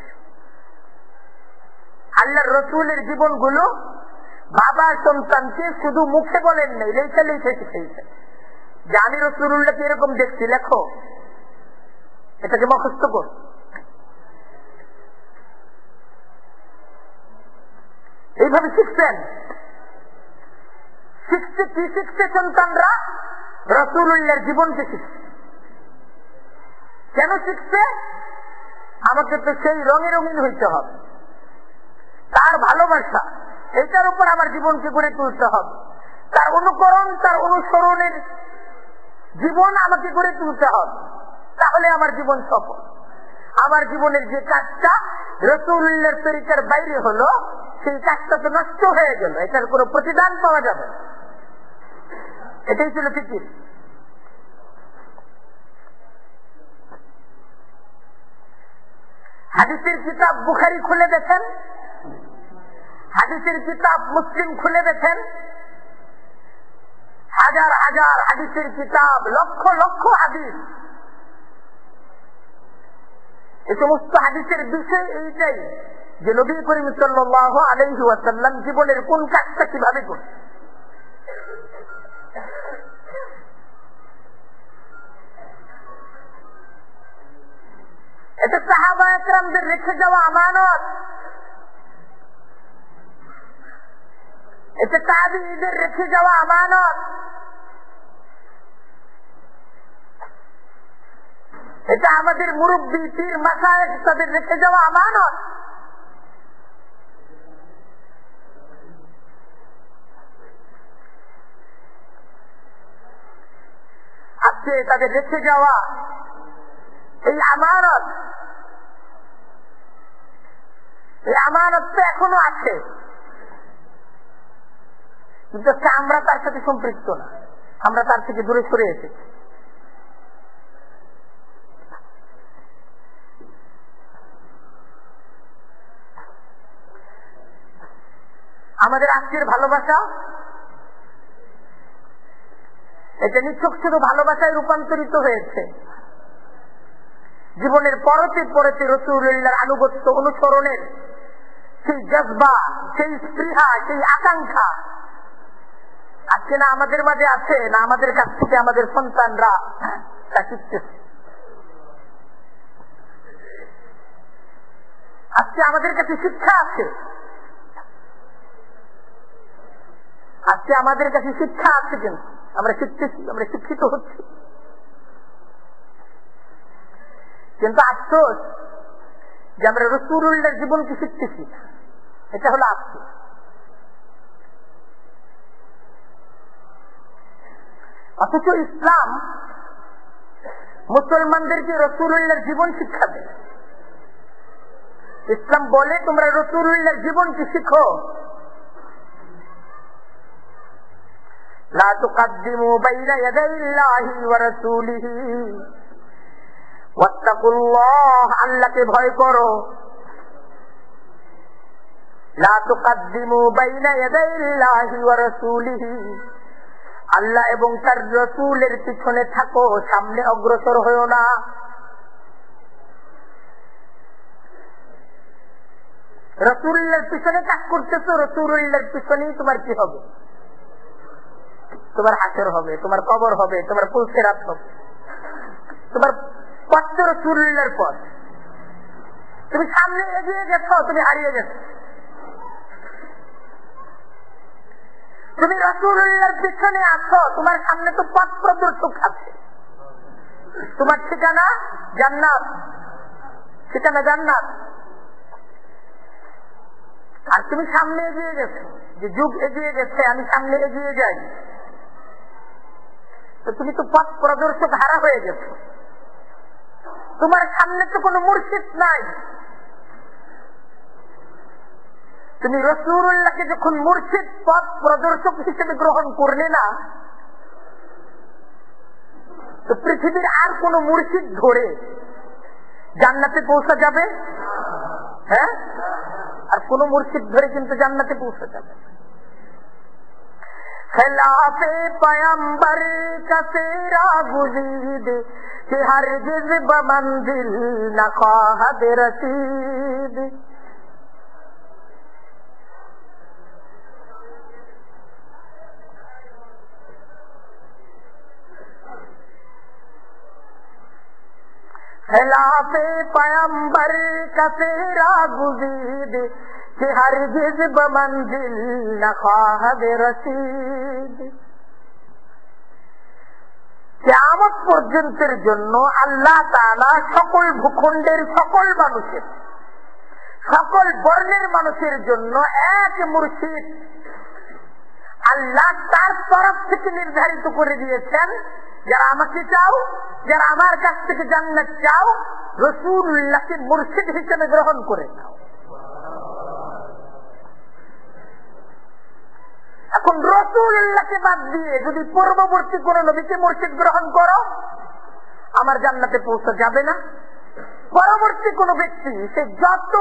আল্লাহর রসুলের জীবনগুলো বাবা সন্তানকে শুধু মুখে বলেন নাই, লেখা লিখে শিখেছে যে আমি রাসূলুল্লাহকে এরকম দেখছি, লেখো, এটাকে মুখস্থ কর। এইভাবে শিখছেন। শিখছে কি শিখছে সন্তানরা? রাসূলুল্লাহর জীবনকে শিখছে। কেন শিখছে? আমাকে তো সেই রঙে রঙিন হইতে হবে, তার ভালোবাসা, এটার উপর আমার জীবনকে গড়ে তুলতে হবে, তার অনুকরণ, তার অনুসরণের জীবন আমাকে গড়ে তুলতে হবে, তাহলে আমার জীবন সফল। আমার জীবনের যে কাজটা রাসূলুল্লাহর তরিকার বাইরে হলো, সেই কাজটা তো নষ্ট হয়ে গেল, এটার কোনো প্রতিদান পাওয়া যাবে। এটাই ছিল ফিকির। হাদিসের কিতাব বুখারী খুলে দেখেন, হাদিসের কিতাব মুসলিম খুলে দেখেন, হাজার হাজার হাদিসের কিতাব, লক্ষ লক্ষ হাদিস। এই সমস্ত হাদিসের বিষয় এইটাই যে নবী করিম সাল্লাল্লাহু আলাইহি ওয়াসাল্লাম জীবনের কোন কাজটা কিভাবে করতেন। এটা সাহাবা একরামদের রেখে যাওয়া আমানত, এটা তাবিঈদের রেখে যাওয়া আমানত, এটা আমাদের মুরব্বী পীর মাশায়েখ তাদের রেখে যাওয়া আমানত। আজকে তাদের রেখে যাওয়া এই আমানত, এই আমানতটা এখনো আছে, কিন্তু আমরা তার সাথে সম্পৃক্ত না, আমরা তার থেকে দূরে সরে এসেছি। আমাদের আজকের ভালোবাসা, এটা নিছক শুধু ভালোবাসায় রূপান্তরিত হয়েছে। জীবনের পরতে পরতে রাসূলুল্লাহর আনুগত্য অনুসরণের সেই জজবা, সেই স্পৃহা, সেই আকাঙ্ক্ষা আজকে না আমাদের মাঝে আছে, না আমাদের কাছ থেকে আমাদের সন্তানরা তা শিখতেছে। আজকে আমাদের কাছে শিক্ষা আছে, আজকে আমাদের কাছে শিক্ষা আছে, কিন্তু আমরা শিখতেছি, আমরা শিক্ষিত হচ্ছি। কিন্তু আফসোস যে আমরা রাসূলুল্লাহর জীবনকে শিখতেছি, এটা হলো আফসোস। অথচ ইসলাম মুসলমানদেরকে রাসূলুল্লাহর জীবন শিক্ষা দেয়। ইসলাম বলে তোমরা রাসূলুল্লাহর জীবনকে শিখো। লা তুকদ্দিমু বাইনা ইয়াদাইল্লাহি ওয়া রাসূলিহি ওয়াত্তাকুল্লাহ, আল্লাহকে ভয় করো। লা তুকদ্দিমু বাইনা ইয়াদাইল্লাহি ওয়া রাসূলিহি, আল্লাহ এবং তার রাসূলের পিছনে থাকো, সামনে অগ্রসর হয়ো না। রাসূলুল্লাহর পিছনে কাজ করতেছো, রাসূলুল্লাহর পিছনেই তোমার কি হবে? তোমার হাসর হবে, তোমার কবর হবে, তোমার পুলসিরাত হবে, তোমার পথ তো রাসূলুল্লাহর পথ। তুমি সামনে এগিয়ে গেছো, তুমি হারিয়ে গেছো। তুমি রাসূলুল্লাহর পিছনে আছো, তোমার সামনে তো পথ প্রদর্শক আছে। তোমার ঠিকানা জান্নাত, ঠিকানা জান্নাত। আর তুমি সামনে এগিয়ে গেছো, যে যুগ এগিয়ে গেছে, আমি সামনে এগিয়ে যাই, তো তুমি তো পথ প্রদর্শক হারা হয়ে গেছো। তোমার সামনে তো কোনো মুর্শিদ নাই। তুমি রাসূলুল্লাহকে যখন মুর্শিদ, পথ প্রদর্শক হিসেবে গ্রহণ করলে না, তো পৃথিবীর আর কোন মুর্শিদ ধরে জান্নাতে পৌঁছা যাবে? হ্যাঁ, আর কোন মুর্শিদ ধরে কিন্তু জান্নাতে পৌঁছা যাবে। खिलाफे पैगंबर का तेरा गुजीद कि हरगिज़ बमंजिल न ख्वाहद रसीद। खिलाफे पैगंबर का तेरा गुजीद कि हरगिज बमंजिल न ख्वाह रसीद। কিয়ামত পর্যন্তের জন্য আল্লাহ তাআলা সকল ভূখণ্ডের সকল মানুষের, সকল বর্ণের মানুষের জন্য এক মুর্শিদ আল্লাহ তার তরফ থেকে নির্ধারিত করে দিয়েছেন। যারা আমাকে চাও, যারা আমার কাছ থেকে জান্নাত চাও, রাসূলুল্লাহকে মুর্শিদ হিসেবে গ্রহণ করে নাও। এখন রাসূলুল্লাহকে বাদ দিয়ে যদি পূর্ববর্তী কোন নবীকে মুর্শিদ গ্রহণ করো, আমার জান্নাতে পৌঁছা যাবে না। পরবর্তী কোন ব্যক্তি সে যত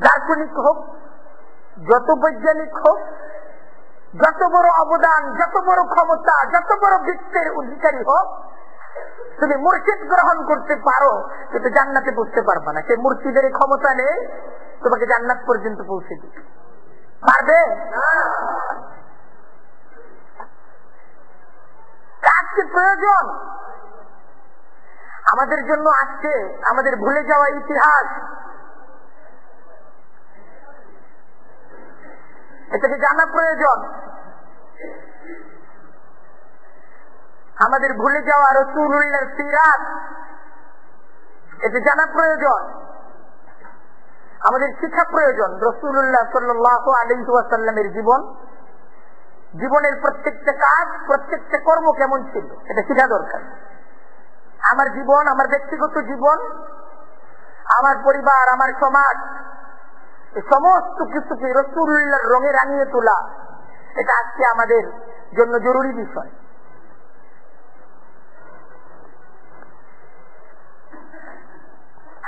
দার্শনিক হোক, যত বৈজ্ঞানিক হোক, যত বড় অবদান, যত বড় ক্ষমতা, যত বড় বৃত্তের অধিকারী হোক, তুমি মুর্শিদ গ্রহণ করতে পারো কিন্তু জান্নাতে পৌঁছতে পারবে না। সে মুর্শিদের ক্ষমতা নেই তোমাকে জান্নাত পর্যন্ত পৌঁছে দিতে পারবে। আজকে প্রয়োজন আমাদের জন্য, আজকে আমাদের ভুলে যাওয়া ইতিহাস, এটাকে জানা প্রয়োজন। আমাদের ভুলে যাওয়া রাসূলুল্লাহর সিরাত, এটা জানা প্রয়োজন। আমাদের শিক্ষা প্রয়োজন রাসূলুল্লাহ সাল্লাল্লাহু আলাইহি ওয়াসাল্লামের জীবন, জীবনের প্রত্যেকটা কাজ, প্রত্যেকটা কর্ম কেমন ছিল এটা শিখা দরকার। আমার জীবন, আমার ব্যক্তিগত জীবন, আমার পরিবার, আমার সমাজ, এই সমস্ত কিছুকে রাসূলুল্লাহর রঙে রাঙিয়ে তোলা, এটা আজকে আমাদের জন্য জরুরি বিষয়।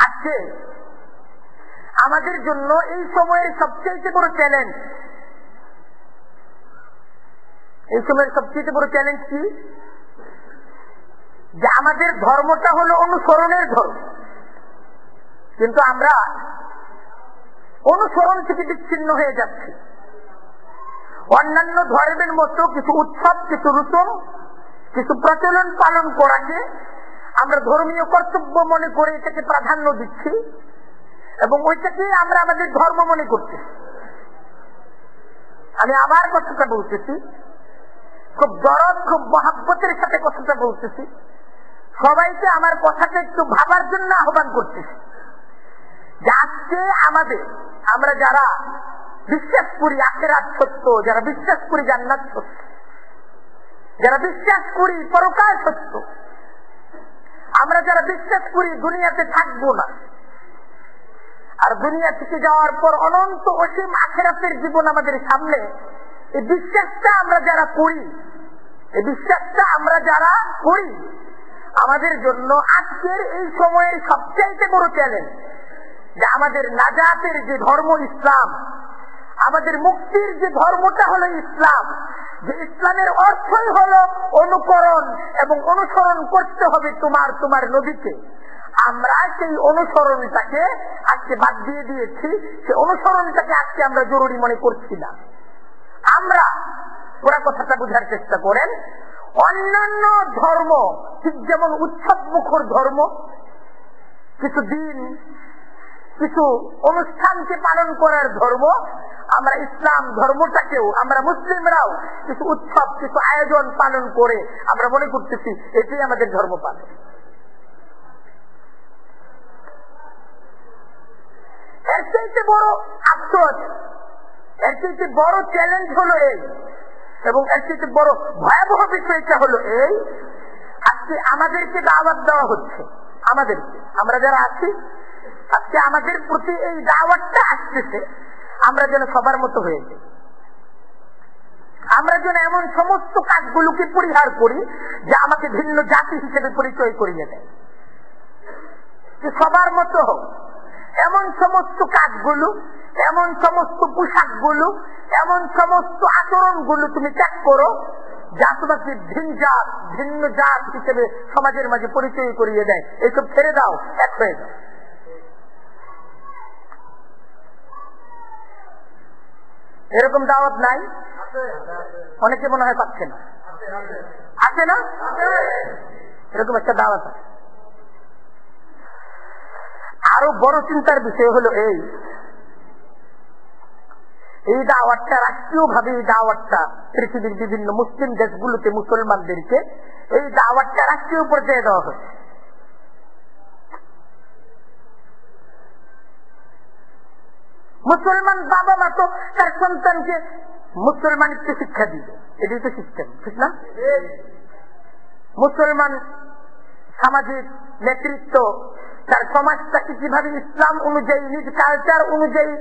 আজকে আমাদের জন্য এই সময়ের সবচেয়ে বড় চ্যালেঞ্জ, এই সময়ের সবচেয়ে বড় চ্যালেঞ্জ কি? যে আমাদের ধর্মটা হলো অনুসরণের ধর্ম, কিন্তু আমরা অনুসরণ থেকে বিচ্ছিন্ন হয়ে যাচ্ছি। অন্যান্য ধর্মের মতো কিছু উৎসব, কিছু রুসুম, কিছু প্রচলন পালন করাকে আমরা ধর্মীয় কর্তব্য মনে করে এটাকে প্রাধান্য দিচ্ছি এবং ওইটাকে আমরা আমাদের ধর্ম মনে করছি। আমি আমার কথাটা বলতেছি, খুব দরদ, খুব মহাব্বতের সাথে কথাটা বলতেছি, সবাইকে আমার কথাটা একটু ভাবার জন্য আহ্বান করতেছি। যে আজকে আমাদের, আমরা যারা বিশ্বাস করি আখিরাত সত্য, যারা বিশ্বাস করি জান্নাত সত্য, যারা বিশ্বাস করি পরকাল সত্য, আমরা যারা বিশ্বাস করি দুনিয়াতে থাকবো না আর দুনিয়া থেকে যাওয়ার পর অনন্ত অসীম আখিরাতের জীবন আমাদের সামনে, এই বিশ্বাসটা আমরা যারা করি, এই বিশ্বাসটা আমরা যারা করি, আমাদের জন্য আজকের এই সময়ের সবচাইতে বড় চ্যালেঞ্জ যে আমাদের নাজাতের যে ধর্ম ইসলাম, আমাদের মুক্তির যে ধর্মটা হলো ইসলাম, যে ইসলামের অর্থই হলো অনুকরণ এবং অনুসরণ করতে হবে তোমার নবীকে। আমরা সেই অনুসরণটাকে আজকে বাদ দিয়ে দিয়েছি, সেই অনুসরণটাকে আজকে আমরা জরুরি মনে করছি না। আমরা পুরা কথাটা বোঝার চেষ্টা করেন। অন্যান্য ধর্ম ঠিক যেমন উৎসব মুখর ধর্ম, কিছু দিন, কিছু অনুষ্ঠানকে পালন করার ধর্ম, আমরা ইসলাম ধর্মটাকেও, আমরা মুসলিমরাও কিছু উৎসব, কিছু আয়োজন পালন করে আমরা মনে করতেছি এটাই আমাদের ধর্ম পালন। এর চাইতে বড় আফসোস, এর চাইতে বড় চ্যালেঞ্জ হলো এই, এবং এর চাইতে বড় ভয়াবহ বিষয়টা হলো এই, আজকে আমাদেরকে দাওয়াত দেওয়া হচ্ছে, আমাদেরকে, আমরা যারা আছি আজকে আমাদের প্রতি এই দাওয়াতটা আসতেছে, আমরা যেন সবার মতো হয়ে যাই, আমরা যেন এমন সমস্ত কাজগুলোকে পরিহার করি যা আমাকে ভিন্ন জাতি হিসেবে পরিচয় করিয়ে দেয়, যে সবার মতো হোক। এমন সমস্ত কাজগুলো, এমন সমস্ত পোশাকগুলো, এমন সমস্ত আচরণগুলো তুমি ত্যাগ করো যা তোমাকে ভিন্ন জাত হিসেবে সমাজের মাঝে পরিচয় করিয়ে দেয়। এইসব ছেড়ে দাও, এক হয়ে যাও। এরকম দাওয়াত নাই? অনেকে মনে হয় পাচ্ছে না, আছে না? এরকম একটা দাওয়াত আছে। আরো বড় চিন্তার বিষয় হলো এই দাওয়াতটা রাষ্ট্রীয় ভাবে, এই দাওয়াতটা পৃথিবীর বিভিন্ন মুসলিম দেশগুলোতে মুসলমানদেরকে এই দাওয়াতটা রাষ্ট্রীয় পর্যায়ে দেওয়া হচ্ছে। মুসলমান বাবা মা তো তার সন্তানকে মুসলমানিত্ব শিক্ষা দিবে, এটাই তো সিস্টেম, ঠিক না? মুসলমান সামাজিক নেতৃত্ব তার সমাজটাকে কিভাবে ইসলাম অনুযায়ী, নিজ কালচার অনুযায়ী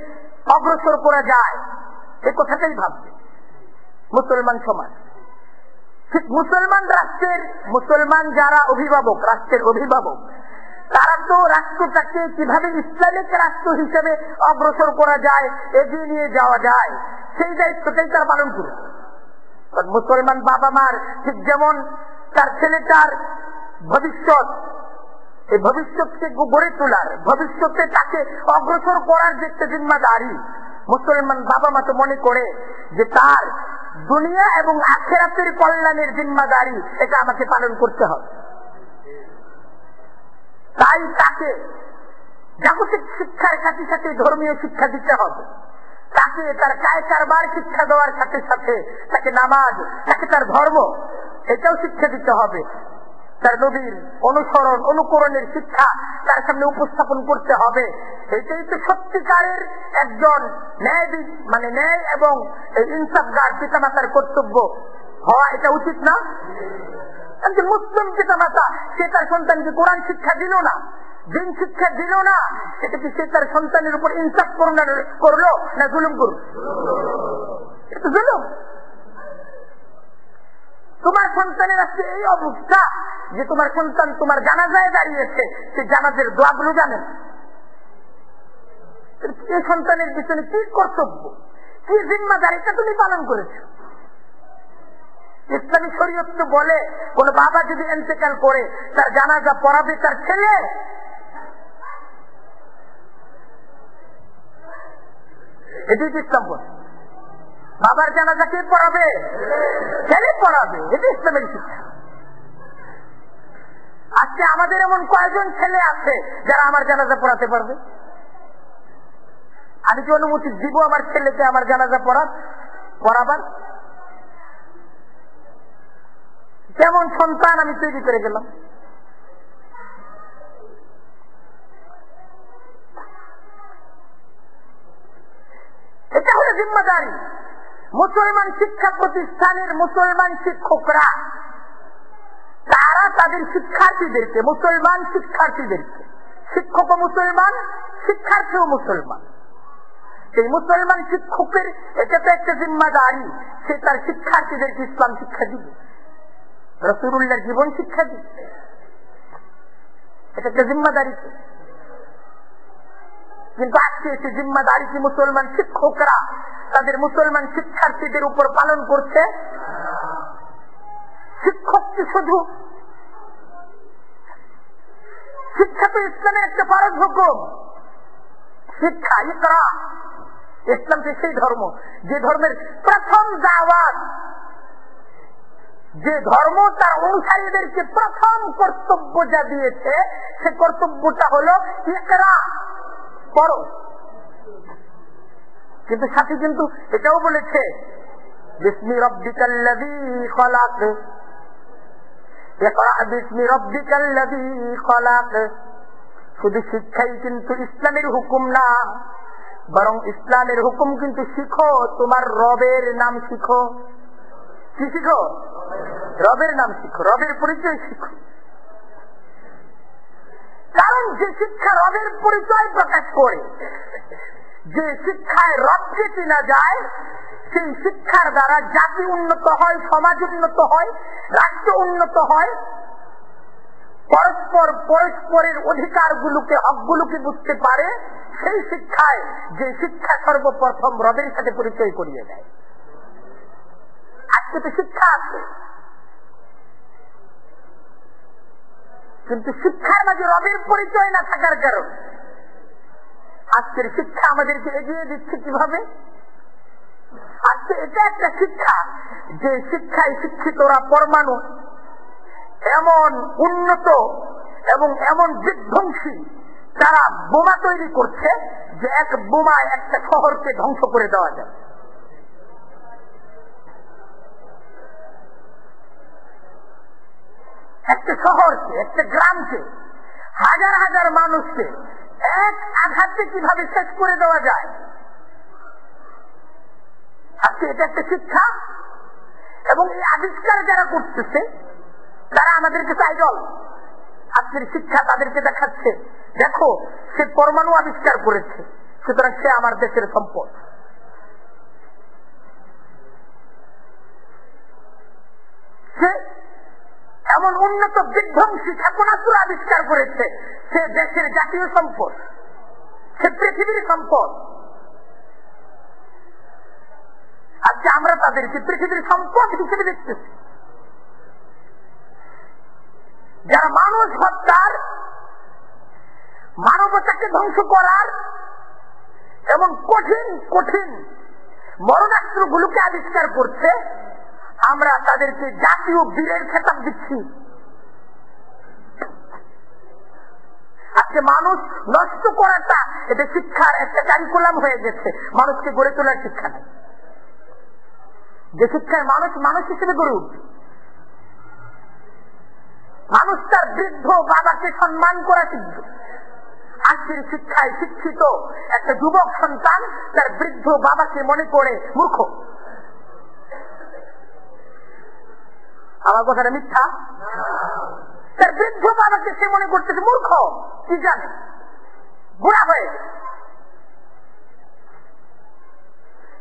অগ্রসর করা যায়, এই কথাটাই ভাববে মুসলমান সমাজ। ঠিক মুসলমান রাষ্ট্রের, মুসলমান যারা অভিভাবক, রাষ্ট্রের অভিভাবক, তারা তো রাষ্ট্রটাকে কিভাবে ইসলামিক রাষ্ট্র হিসেবে অগ্রসর করা যায়, এগিয়ে নিয়ে যাওয়া যায়, সেই দায়িত্বটাই তারা পালন করবে। মুসলমান বাবা মার ঠিক যেমন তার ছেলেটার ভবিষ্যৎ, এই ভবিষ্যৎকে গড়ে তোলার, ভবিষ্যতে তাকে অগ্রসর করার যে একটা জিম্মাদারি, মুসলমান বাবা মা তো মনে করে যে তার দুনিয়া এবং আখিরাতের কল্যাণের জিম্মাদারি এটা আমাকে পালন করতে হবে। তাই তাকে জাগতিক শিক্ষার সাথে সাথে ধর্মীয় শিক্ষা দিতে হবে, তাকে তার কায় কারবার শিক্ষা দেওয়ার সাথে সাথে তাকে নামাজ, তাকে তার ধর্ম এটাও শিক্ষা দিতে হবে। তার নবীর অনুসরণ অনুকরণের শিক্ষা তার সামনে উপস্থাপন করতে হবে। এটাই তো সত্যিকারের একজন ন্যায়বিদ, মানে ন্যায় এবং ইনসাফগার পিতামাতার কর্তব্য হওয়া এটা উচিত না? একজন মুসলিম পিতামাতা সে তার সন্তানকে কোরআন শিক্ষা দিল না, দিন শিক্ষা দিল না, এটা কি সে তার সন্তানের উপর ইনসাফ করলো না জুলুম করল? এটা জুলুম। তোমার সন্তানের আজকে এই অবস্থা যে তোমার সন্তান তোমার জানাজায় দাঁড়িয়েছে, সে জানাজের দোয়াগুলো জানেন। এই সন্তানের পিছনে কি কর্তব্য, কি জিম্মাদারিটা তুমি পালন করেছো? ইসলামী শরীয়ত তো বলে কোন বাবা যদি ইন্তেকাল করে তার জানাজা পড়াবে তার ছেলে। এটি ইসলাম বলে বাবার জানাজা কে পড়াবে? ছেলে পড়াবে, এটি ইসলামের শিক্ষা। আজকে আমাদের এমন কয়েকজন ছেলে আছে যারা আমার জানাজা পড়াতে পারবে? আমি কি অনুমতি দিব আমার ছেলেকে আমার জানাজা পড়াবার? কেমন সন্তান আমি তৈরি করে গেলাম? এটা হলো জিম্মাদারি। মুসলমান শিক্ষা প্রতিষ্ঠানের মুসলমান শিক্ষকরা তারা তাদের শিক্ষার্থীদেরকে, মুসলমান শিক্ষার্থীদেরকে, শিক্ষক মুসলমান, শিক্ষার্থীও মুসলমান, সেই মুসলমান শিক্ষকের এটা তো একটা জিম্মাদারি, সে তার শিক্ষার্থীদেরকে ইসলাম শিক্ষা দিবে, রাসূলুল্লাহর জীবন শিক্ষা দিবে, এটা একটা জিম্মাদারি। কিন্তু আজকে সে জিম্মাদারি কি মুসলমান শিক্ষকরা তাদের মুসলমান শিক্ষার্থীদের উপর পালন করছে? শিক্ষক কি শুধু শিক্ষা তো ইসলামের একটা ফরজ হুকুম, শিক্ষা ইকরা। ইসলাম যে সেই ধর্ম, যে ধর্মের প্রথম দাওয়াত, যে ধর্ম তার অনুসারীদেরকে প্রথম কর্তব্য যা দিয়েছে, সে কর্তব্যটা হলো ইকরা, পড়ো। কিন্তু সাথে কিন্তু এটাও বলেছে বিসমি রাব্বিকাল্লাযী খলাক, ইকরা বিসমি রাব্বিকাল্লাযী খলাক। শুধু শিক্ষাই কিন্তু ইসলামের হুকুম না, বরং ইসলামের হুকুম কিন্তু শিখো, তোমার রবের নাম শিখো। কি শিখো? রবের নাম শিখো, রবের পরিচয় শিখো। কারণ যে শিক্ষা রবের পরিচয় প্রকাশ করে, যে শিক্ষায় রবকে চেনা যায়, সেই শিক্ষার দ্বারা জাতি উন্নত হয়, সমাজ উন্নত হয়, রাষ্ট্র উন্নত হয়, পরস্পর পরস্পরের অধিকারগুলোকে, হকগুলোকে বুঝতে পারে। সেই শিক্ষায়, যে শিক্ষা সর্বপ্রথম রবের সাথে পরিচয় করিয়ে দেয়। আজকে তো শিক্ষা আছে, কিন্তু শিক্ষার মাঝে রবের পরিচয় না থাকার কারণ আজকের শিক্ষা আমাদেরকে এগিয়ে দিচ্ছে কিভাবে? আজকে এটা একটা শিক্ষা, যে শিক্ষায় শিক্ষিতরা পরমাণু এমন উন্নত এবং এমন বিধ্বংসী তারা বোমা তৈরি করছে যে এক বোমায় একটা শহরকে ধ্বংস করে দেওয়া যায়। একটা শহরকে, একটা গ্রামকে, হাজার হাজার মানুষকে এক আঘাতে কিভাবে শেষ করে দেওয়া যায়। আজকে এটা একটা শিক্ষা, এবং এই আবিষ্কার যারা করতেছে তারা আমাদেরকে আইডল। আজকের শিক্ষা তাদেরকে দেখাচ্ছে, দেখো সে পরমাণু আবিষ্কার করেছে, সুতরাং সে আমার দেশের সম্পদ। সে এমন উন্নত বিধ্বংসী ক্ষেপণাস্ত্র আবিষ্কার করেছে, সে দেশের জাতীয় সম্পদ, সে পৃথিবীর সম্পদ। আজকে আমরা তাদেরকে পৃথিবীর সম্পদ হিসেবে দেখতেছি। যারা মানুষ হত্যার, মানবতাকে ধ্বংস করার এমন কঠিন কঠিন মরণাস্ত্রগুলোকে আবিষ্কার করছে, আমরা তাদেরকে জাতীয় বীরের খেতাব দিচ্ছি। আজকে মানুষ নষ্ট করাটা এটা শিক্ষার একটা কারিকুলাম হয়ে গেছে, মানুষকে গড়ে তোলার শিক্ষা নেই। যে শিক্ষায় মানুষ মানুষ হিসেবে গড়ে উঠবে, মানুষ তার বৃদ্ধ বাবাকে সম্মান করা শিখবে। আজকের শিক্ষায় শিক্ষিত একটা যুবক সন্তান তার বৃদ্ধ বাবাকে মনে করে মূর্খ। আমার কথাটা মিথ্যা? তার বৃদ্ধ বাবাকে সে মনে করতেছে মূর্খ, কি জানে, বুড়া হয়ে।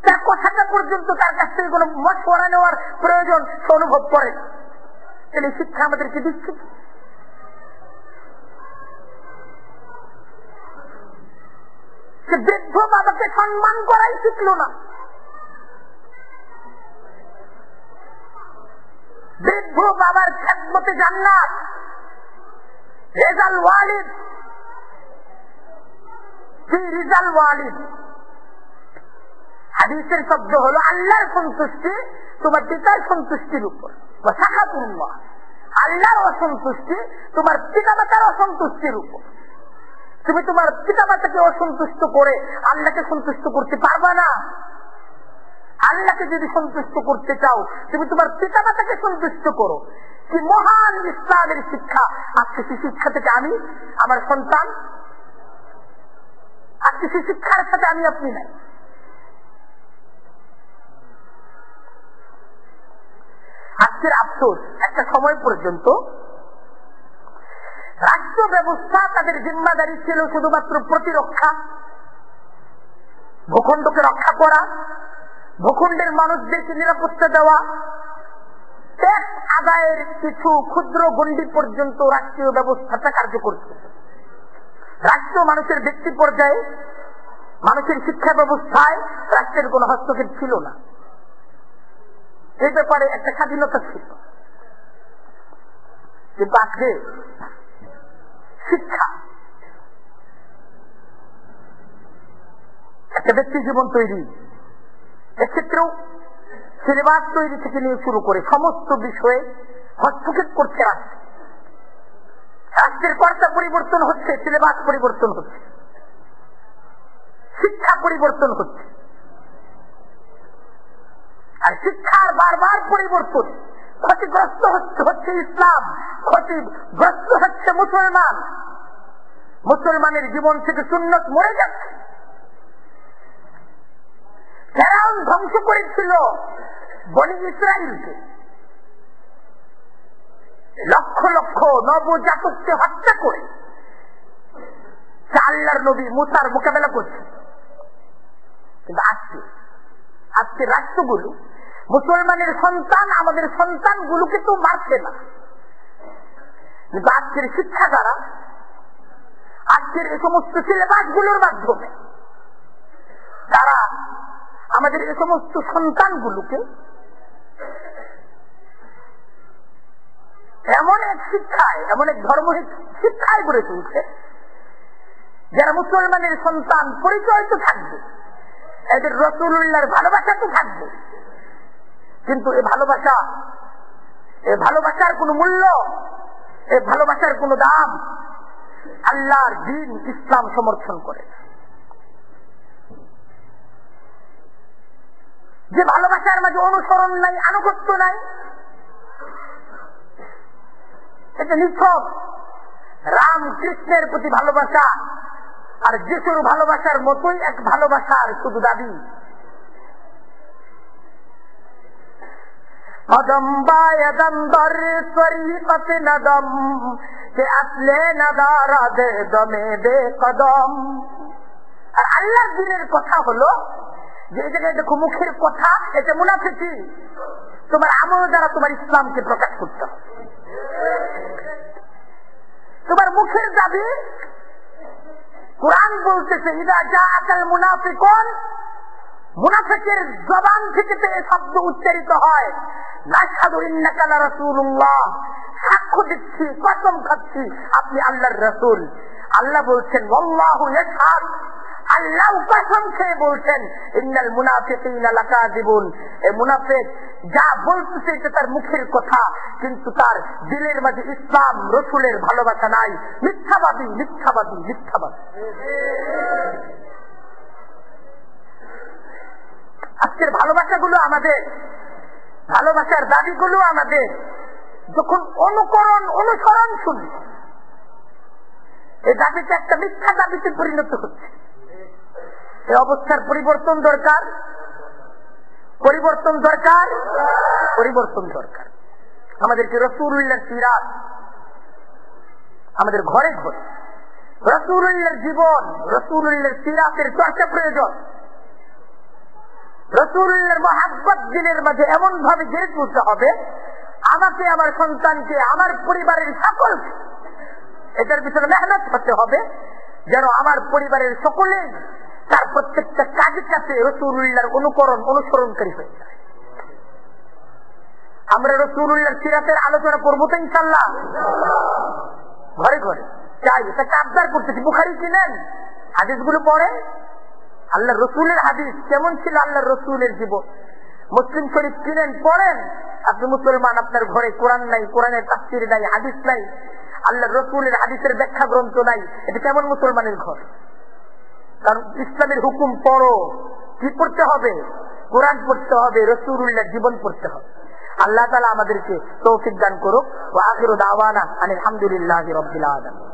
তার কথাটা পর্যন্ত তার কাছ থেকে কোন মশওয়ারা নেওয়ার প্রয়োজন সে অনুভব করে। তাহলে শিক্ষা আমাদেরকে দিচ্ছে। সে বৃদ্ধ বাবাকে সম্মান করাই শিখল না। বৃদ্ধ বাবার খেদমতে জান্নাত, রেজাল ওয়ালিদ, রিজাল ওয়ালিদ। হাদিসের শব্দ হলো আল্লাহর সন্তুষ্টি তোমার পিতার সন্তুষ্টির উপর, বা সাখাতুল্লাহ, আল্লাহর অসন্তুষ্টি তোমার পিতামাতার অসন্তুষ্টির উপর। তুমি তোমার পিতামাতাকে অসন্তুষ্ট করে আল্লাহকে সন্তুষ্ট করতে পারবা না। আল্লাহকে যদি সন্তুষ্ট করতে চাও, তুমি তোমার পিতামাতাকে সন্তুষ্ট করো। কি মহান ইসলামের শিক্ষা! আজকে সেই শিক্ষা থেকে আমি, আমার সন্তান, আজকে সেই শিক্ষার সাথে আমি আপনি নাই। আজকের আফসোস, একটা সময় পর্যন্ত রাষ্ট্র ব্যবস্থা তাদের জিম্মাদারি ছিল শুধুমাত্র প্রতিরক্ষা, ভূখণ্ডকে রক্ষা করা, ভূখণ্ডের মানুষদেরকে নিরাপত্তা দেওয়া, ট্যাক্স আদায়ের কিছু ক্ষুদ্র গণ্ডি পর্যন্ত রাষ্ট্রীয় ব্যবস্থাটা কার্যকর ছিল। রাষ্ট্র মানুষের ব্যক্তি পর্যায়ে, মানুষের শিক্ষা ব্যবস্থায় রাষ্ট্রের কোন হস্তক্ষেপ ছিল না। এই ব্যাপারে একটা স্বাধীনতা ছিল। কিন্তু আজকে শিক্ষা একটা ব্যক্তি জীবন তৈরি, এক্ষেত্রেও সিলেবাস তৈরি থেকে নিয়ে শুরু করে সমস্ত বিষয়ে হস্তক্ষেপ করছে রাষ্ট্র। রাষ্ট্রের কর্তা পরিবর্তন হচ্ছে, সিলেবাস পরিবর্তন হচ্ছে, শিক্ষা পরিবর্তন হচ্ছে। আর শিক্ষার বারবার পরিবর্তন, ক্ষতিগ্রস্ত হচ্ছে ইসলাম, ক্ষতিগ্রস্ত হচ্ছে মুসলমান। মুসলমানের জীবন থেকে সুন্নত মরে যাচ্ছে। ফেরাউন ধ্বংস করেছিল বনি ইসরাইলকে, লক্ষ লক্ষ নবজাতককে হত্যা করে আল্লাহর নবী মুসার মোকাবেলা করছে। কিন্তু আজকে রাষ্ট্রগুলো মুসলমানের সন্তান, আমাদের সন্তানগুলোকে তো মারছে না। কিন্তু আজকের শিক্ষা দ্বারা, আজকের এই সমস্ত সিলেবাসগুলোর মাধ্যমে তারা আমাদের এই সমস্ত সন্তানগুলোকে এমন এক শিক্ষায়, এমন এক ধর্ম শিক্ষায় গড়ে তুলছে, যারা মুসলমানের সন্তান পরিচয় তো থাকবে, এদের রাসূলুল্লাহর ভালোবাসা তো থাকবে, কিন্তু এই ভালোবাসার কোন মূল্য, এই ভালোবাসার কোন দাম, আল্লাহর দ্বীন ইসলাম সমর্থন করে। যে ভালোবাসার মাঝে অনুসরণ নাই, আনুগত্য নাই, এটা নিছক রাম কৃষ্ণের প্রতি ভালোবাসা আর যিশুর ভালোবাসার মতোই এক ভালোবাসার শুধু দাবি। কদম বায়দম দর তরিকত নদম কে আসলে নদারা দে দমে দে কদম। আর আল্লাহর দ্বীনের কথা হলো যে এই জায়গায় দেখো মুখের কথা, এটা মুনাফিকি। তোমার আমল দ্বারা তোমার ইসলামকে প্রকাশ করতে হবে। তোমার মুখের দাবি, কোরআন বলতেছে ইদা জাআকাল মুনাফিকুন, মুনাফিকের জবান থেকে এই শব্দ উচ্চারিত হয়, নাশহাদু ইন্নাকা লারাসূলুল্লাহ, সাক্ষ্য দিচ্ছি, কসম খাচ্ছি আপনি আল্লাহর রাসূল। আল্লাহ বলছেন ওয়াল্লাহু ইয়াশহাদ, আল্লাহ কসম খেয়ে বলছেন ইন্নাল মুনাফিকিনা লাকাযিবুন, এই মুনাফিক যা বলতেছে এটা তার মুখের কথা, কিন্তু তার দিলের মাঝে ইসলাম রাসূলের ভালোবাসা নাই। মিথ্যাবাদী, মিথ্যাবাদী, মিথ্যাবাদী। আজকের ভালোবাসাগুলো আমাদের, ভালোবাসার দাবিগুলো আমাদের যখন অনুকরণ অনুসরণ শুনি, এই দাবিটা একটা মিথ্যা দাবিতে পরিণত হচ্ছে। এই অবস্থার পরিবর্তন দরকার, পরিবর্তন দরকার, পরিবর্তন দরকার। আমাদেরকে রাসূলুল্লাহর সিরাত আমাদের ঘরে ঘরে, রাসূলুল্লাহর জীবন, রাসূলুল্লাহর সিরাতের চর্চা প্রয়োজন। রাসূলুল্লাহর মহব্বত দিলের মাঝে এমন ভাবে গেড়ে তুলতে হবে, আমাকে, আমার সন্তানকে, আমার পরিবারের সকলকে এটার পিছনে মেহনত করতে হবে, যেন আমার পরিবারের সকলে তার প্রত্যেকটা কাজের কাছে রাসূলুল্লাহর অনুকরণ অনুসরণকারী হয়ে যায়। আমরা রাসূলুল্লাহর সিরাতের আলোচনা করবো তো ইনশাআল্লাহ, ঘরে ঘরে চাই, এটাকে আবদার করতেছি। বুখারী কিনেন, হাদিসগুলো পড়েন, আল্লাহ রসুলের হাদিস কেমন ছিল, আল্লাহ রসুলের জীবন। মুসলিম শরীফ কিনেন, পড়েন। আপনি মুসলমান, আপনার ঘরে কোরআন নাই, কোরআনের তাফসীর নাই, হাদিস নাই, আল্লাহ রসুলের হাদিসের ব্যাখ্যা গ্রন্থ নাই, এটা কেমন মুসলমানের ঘর? কারণ ইসলামের হুকুম পড়ো, কি পড়তে হবে? কোরআন পড়তে হবে, রাসূলুল্লাহর জীবন পড়তে হবে। আল্লাহ তাআলা আমাদেরকে তৌফিক দান করুক। ওয়া আখিরু দাওয়ানা আনিল হামদুলিল্লাহি রাব্বিল আলামিন।